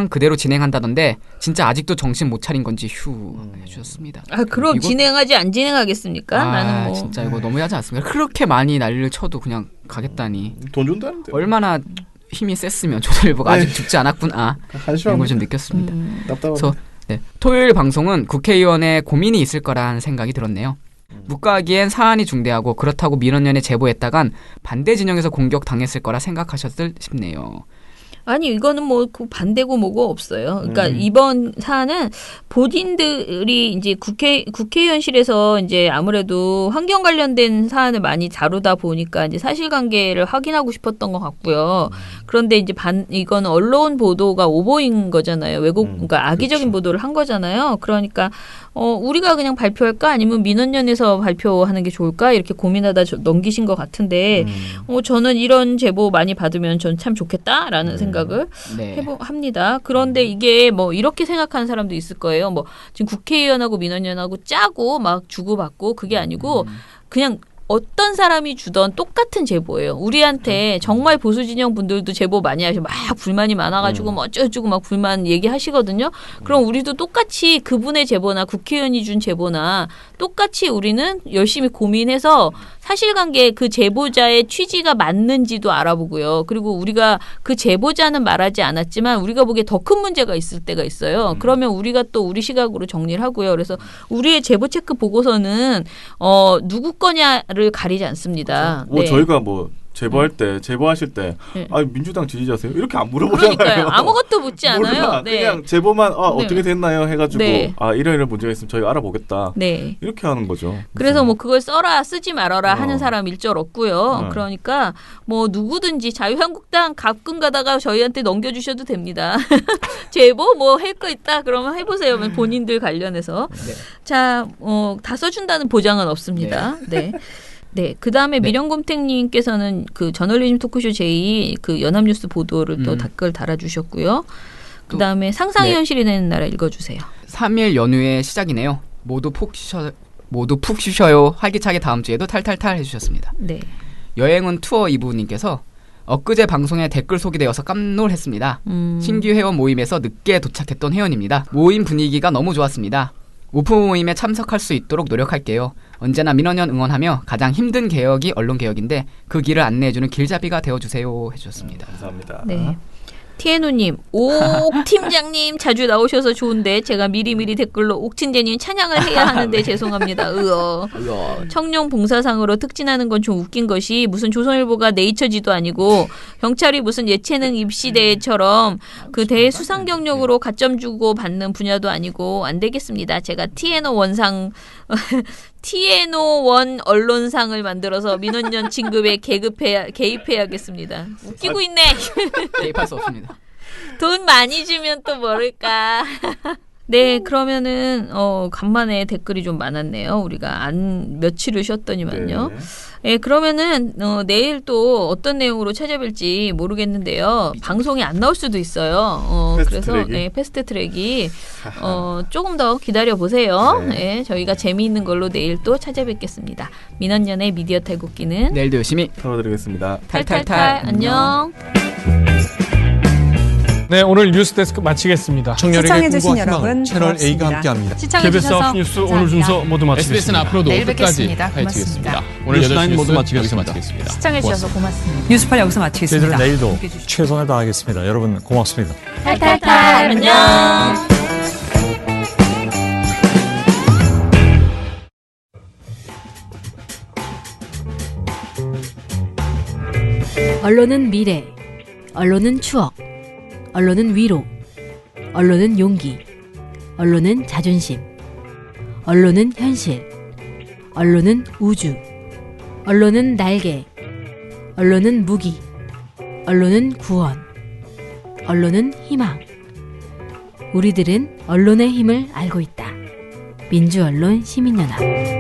그대로 진행한다던데 진짜 아직도 정신 못 차린 건지 휴 해주셨습니다. 그럼 진행하지 안 진행하겠습니까? 나는 진짜 이거 너무하지 않습니까? 그렇게 많이 난리를 쳐도 그냥 가겠다니. 돈 준다는데. 얼마나 힘이 셌으면 조선일보가 아직 죽지 않았구나 이런 걸 좀 느꼈습니다. 그래서 토요일 방송은 국회의원의 고민이 있을 거라는 생각이 들었네요. 묵과하기엔 사안이 중대하고 그렇다고 민원연에 제보했다간 반대 진영에서 공격당했을 거라 생각하셨을 싶네요. 아니 이거는 뭐 반대고 뭐고 없어요. 그러니까 이번 사안은 본인들이 이제 국회의원실에서 이제 아무래도 환경 관련된 사안을 많이 다루다 보니까 이제 사실관계를 확인하고 싶었던 것 같고요. 그런데 이제 이거는 언론 보도가 오보인 거잖아요. 그러니까 악의적인 보도를 한 거잖아요. 그러니까 우리가 그냥 발표할까 아니면 민원연에서 발표하는 게 좋을까 이렇게 고민하다 넘기신 것 같은데 저는 이런 제보 많이 받으면 전 참 좋겠다라는 생각을 합니다. 그런데 이게 뭐 이렇게 생각하는 사람도 있을 거예요. 뭐 지금 국회의원하고 민원연하고 짜고 막 주고받고 그게 아니고 그냥 어떤 사람이 주던 똑같은 제보예요. 우리한테 정말 보수 진영 분들도 제보 많이 하시고 막 불만이 많아가지고 뭐 어쩌고저쩌고 막 불만 얘기하시거든요. 그럼 우리도 똑같이 그분의 제보나 국회의원이 준 제보나 똑같이 우리는 열심히 고민해서 사실관계 그 제보자의 취지가 맞는지도 알아보고요. 그리고 우리가 그 제보자는 말하지 않았지만 우리가 보기에 더 큰 문제가 있을 때가 있어요. 그러면 우리가 또 우리 시각으로 정리를 하고요. 그래서 우리의 제보 체크 보고서는 누구 거냐를 가리지 않습니다. 뭐 저희가 뭐 제보하실 때 민주당 지지자세요? 이렇게 안 물어보잖아요. 그러니까요. 아무것도 묻지 않아요. 그냥 제보만 어떻게 됐나요? 해가지고 이런 문제가 있으면 저희가 알아보겠다. 이렇게 하는 거죠. 그래서 뭐 그걸 써라 쓰지 말아라 하는 사람 일절 없고요. 그러니까 뭐 누구든지 자유한국당 가끔 가다가 저희한테 넘겨주셔도 됩니다. 제보 뭐 할 거 있다 그러면 해보세요. 본인들 관련해서. 자, 다 써준다는 보장은 없습니다. 네, 그 다음에 미련곰탱님께서는 그 저널리즘 토크쇼 제이 그 연합뉴스 보도를 또 댓글 달아주셨고요. 그 다음에 상상의 현실이 되는 나라 읽어주세요. 3일 연휴의 시작이네요. 모두 푹 쉬셔요. 활기차게 다음 주에도 탈탈탈 해주셨습니다. 네. 여행은 투어 이부님께서 엊그제 방송에 댓글 소개되어서 깜놀했습니다. 신규 회원 모임에서 늦게 도착했던 회원입니다. 모임 분위기가 너무 좋았습니다. 오픈 모임에 참석할 수 있도록 노력할게요. 언제나 민원연 응원하며 가장 힘든 개혁이 언론 개혁인데 그 길을 안내해주는 길잡이가 되어주세요 해주셨습니다. 감사합니다. 네. 티에노님, 옥 팀장님 자주 나오셔서 좋은데 제가 미리미리 댓글로 옥 팀장님 찬양을 해야 하는데 죄송합니다. 청룡 봉사상으로 특진하는 건 좀 웃긴 것이 무슨 조선일보가 네이처지도 아니고 경찰이 무슨 예체능 입시대회처럼 그 대회 수상 경력으로 가점 주고 받는 분야도 아니고 안 되겠습니다. 제가 티에노 원 언론상을 만들어서 민원연 진급에 개입해야겠습니다. 웃기고 있네. 개입할 수 없습니다. 돈 많이 주면 또 모를까. 네, 그러면은 간만에 댓글이 좀 많았네요. 우리가 며칠을 쉬었더니만요. 네, 그러면은 내일 또 어떤 내용으로 찾아뵐지 모르겠는데요. 방송이 안 나올 수도 있어요. 그래서 네, 패스트 트랙이 조금 더 기다려 보세요. 네, 저희가 재미있는 걸로 내일 또 찾아뵙겠습니다. 민원연의 미디어 탈곡기는 내일도 열심히 털어드리겠습니다. 탈탈탈 안녕. 네, 오늘 뉴스데스크 마치겠습니다. 시청해주신 여러분 채널 A가 고맙습니다. 함께합니다. KBS 9 뉴스 오늘 순서 모두 마치겠습니다. SBS는 앞으로도 내일 끝까지 뵙겠습니다. 파헤치겠습니다. 오늘 8시 뉴스라인 모두 뉴스 여기서 마치겠습니다. 마치겠습니다. 시청해주셔서 고맙습니다. 뉴스팔 여기서 마치겠습니다. 저희들은 내일도 최선을 다하겠습니다. 여러분 고맙습니다. 탈탈탈 안녕. 언론은 미래, 언론은 추억, 언론은 위로, 언론은 용기, 언론은 자존심, 언론은 현실, 언론은 우주, 언론은 날개, 언론은 무기, 언론은 구원, 언론은 희망. 우리들은 언론의 힘을 알고 있다. 민주언론 시민연합.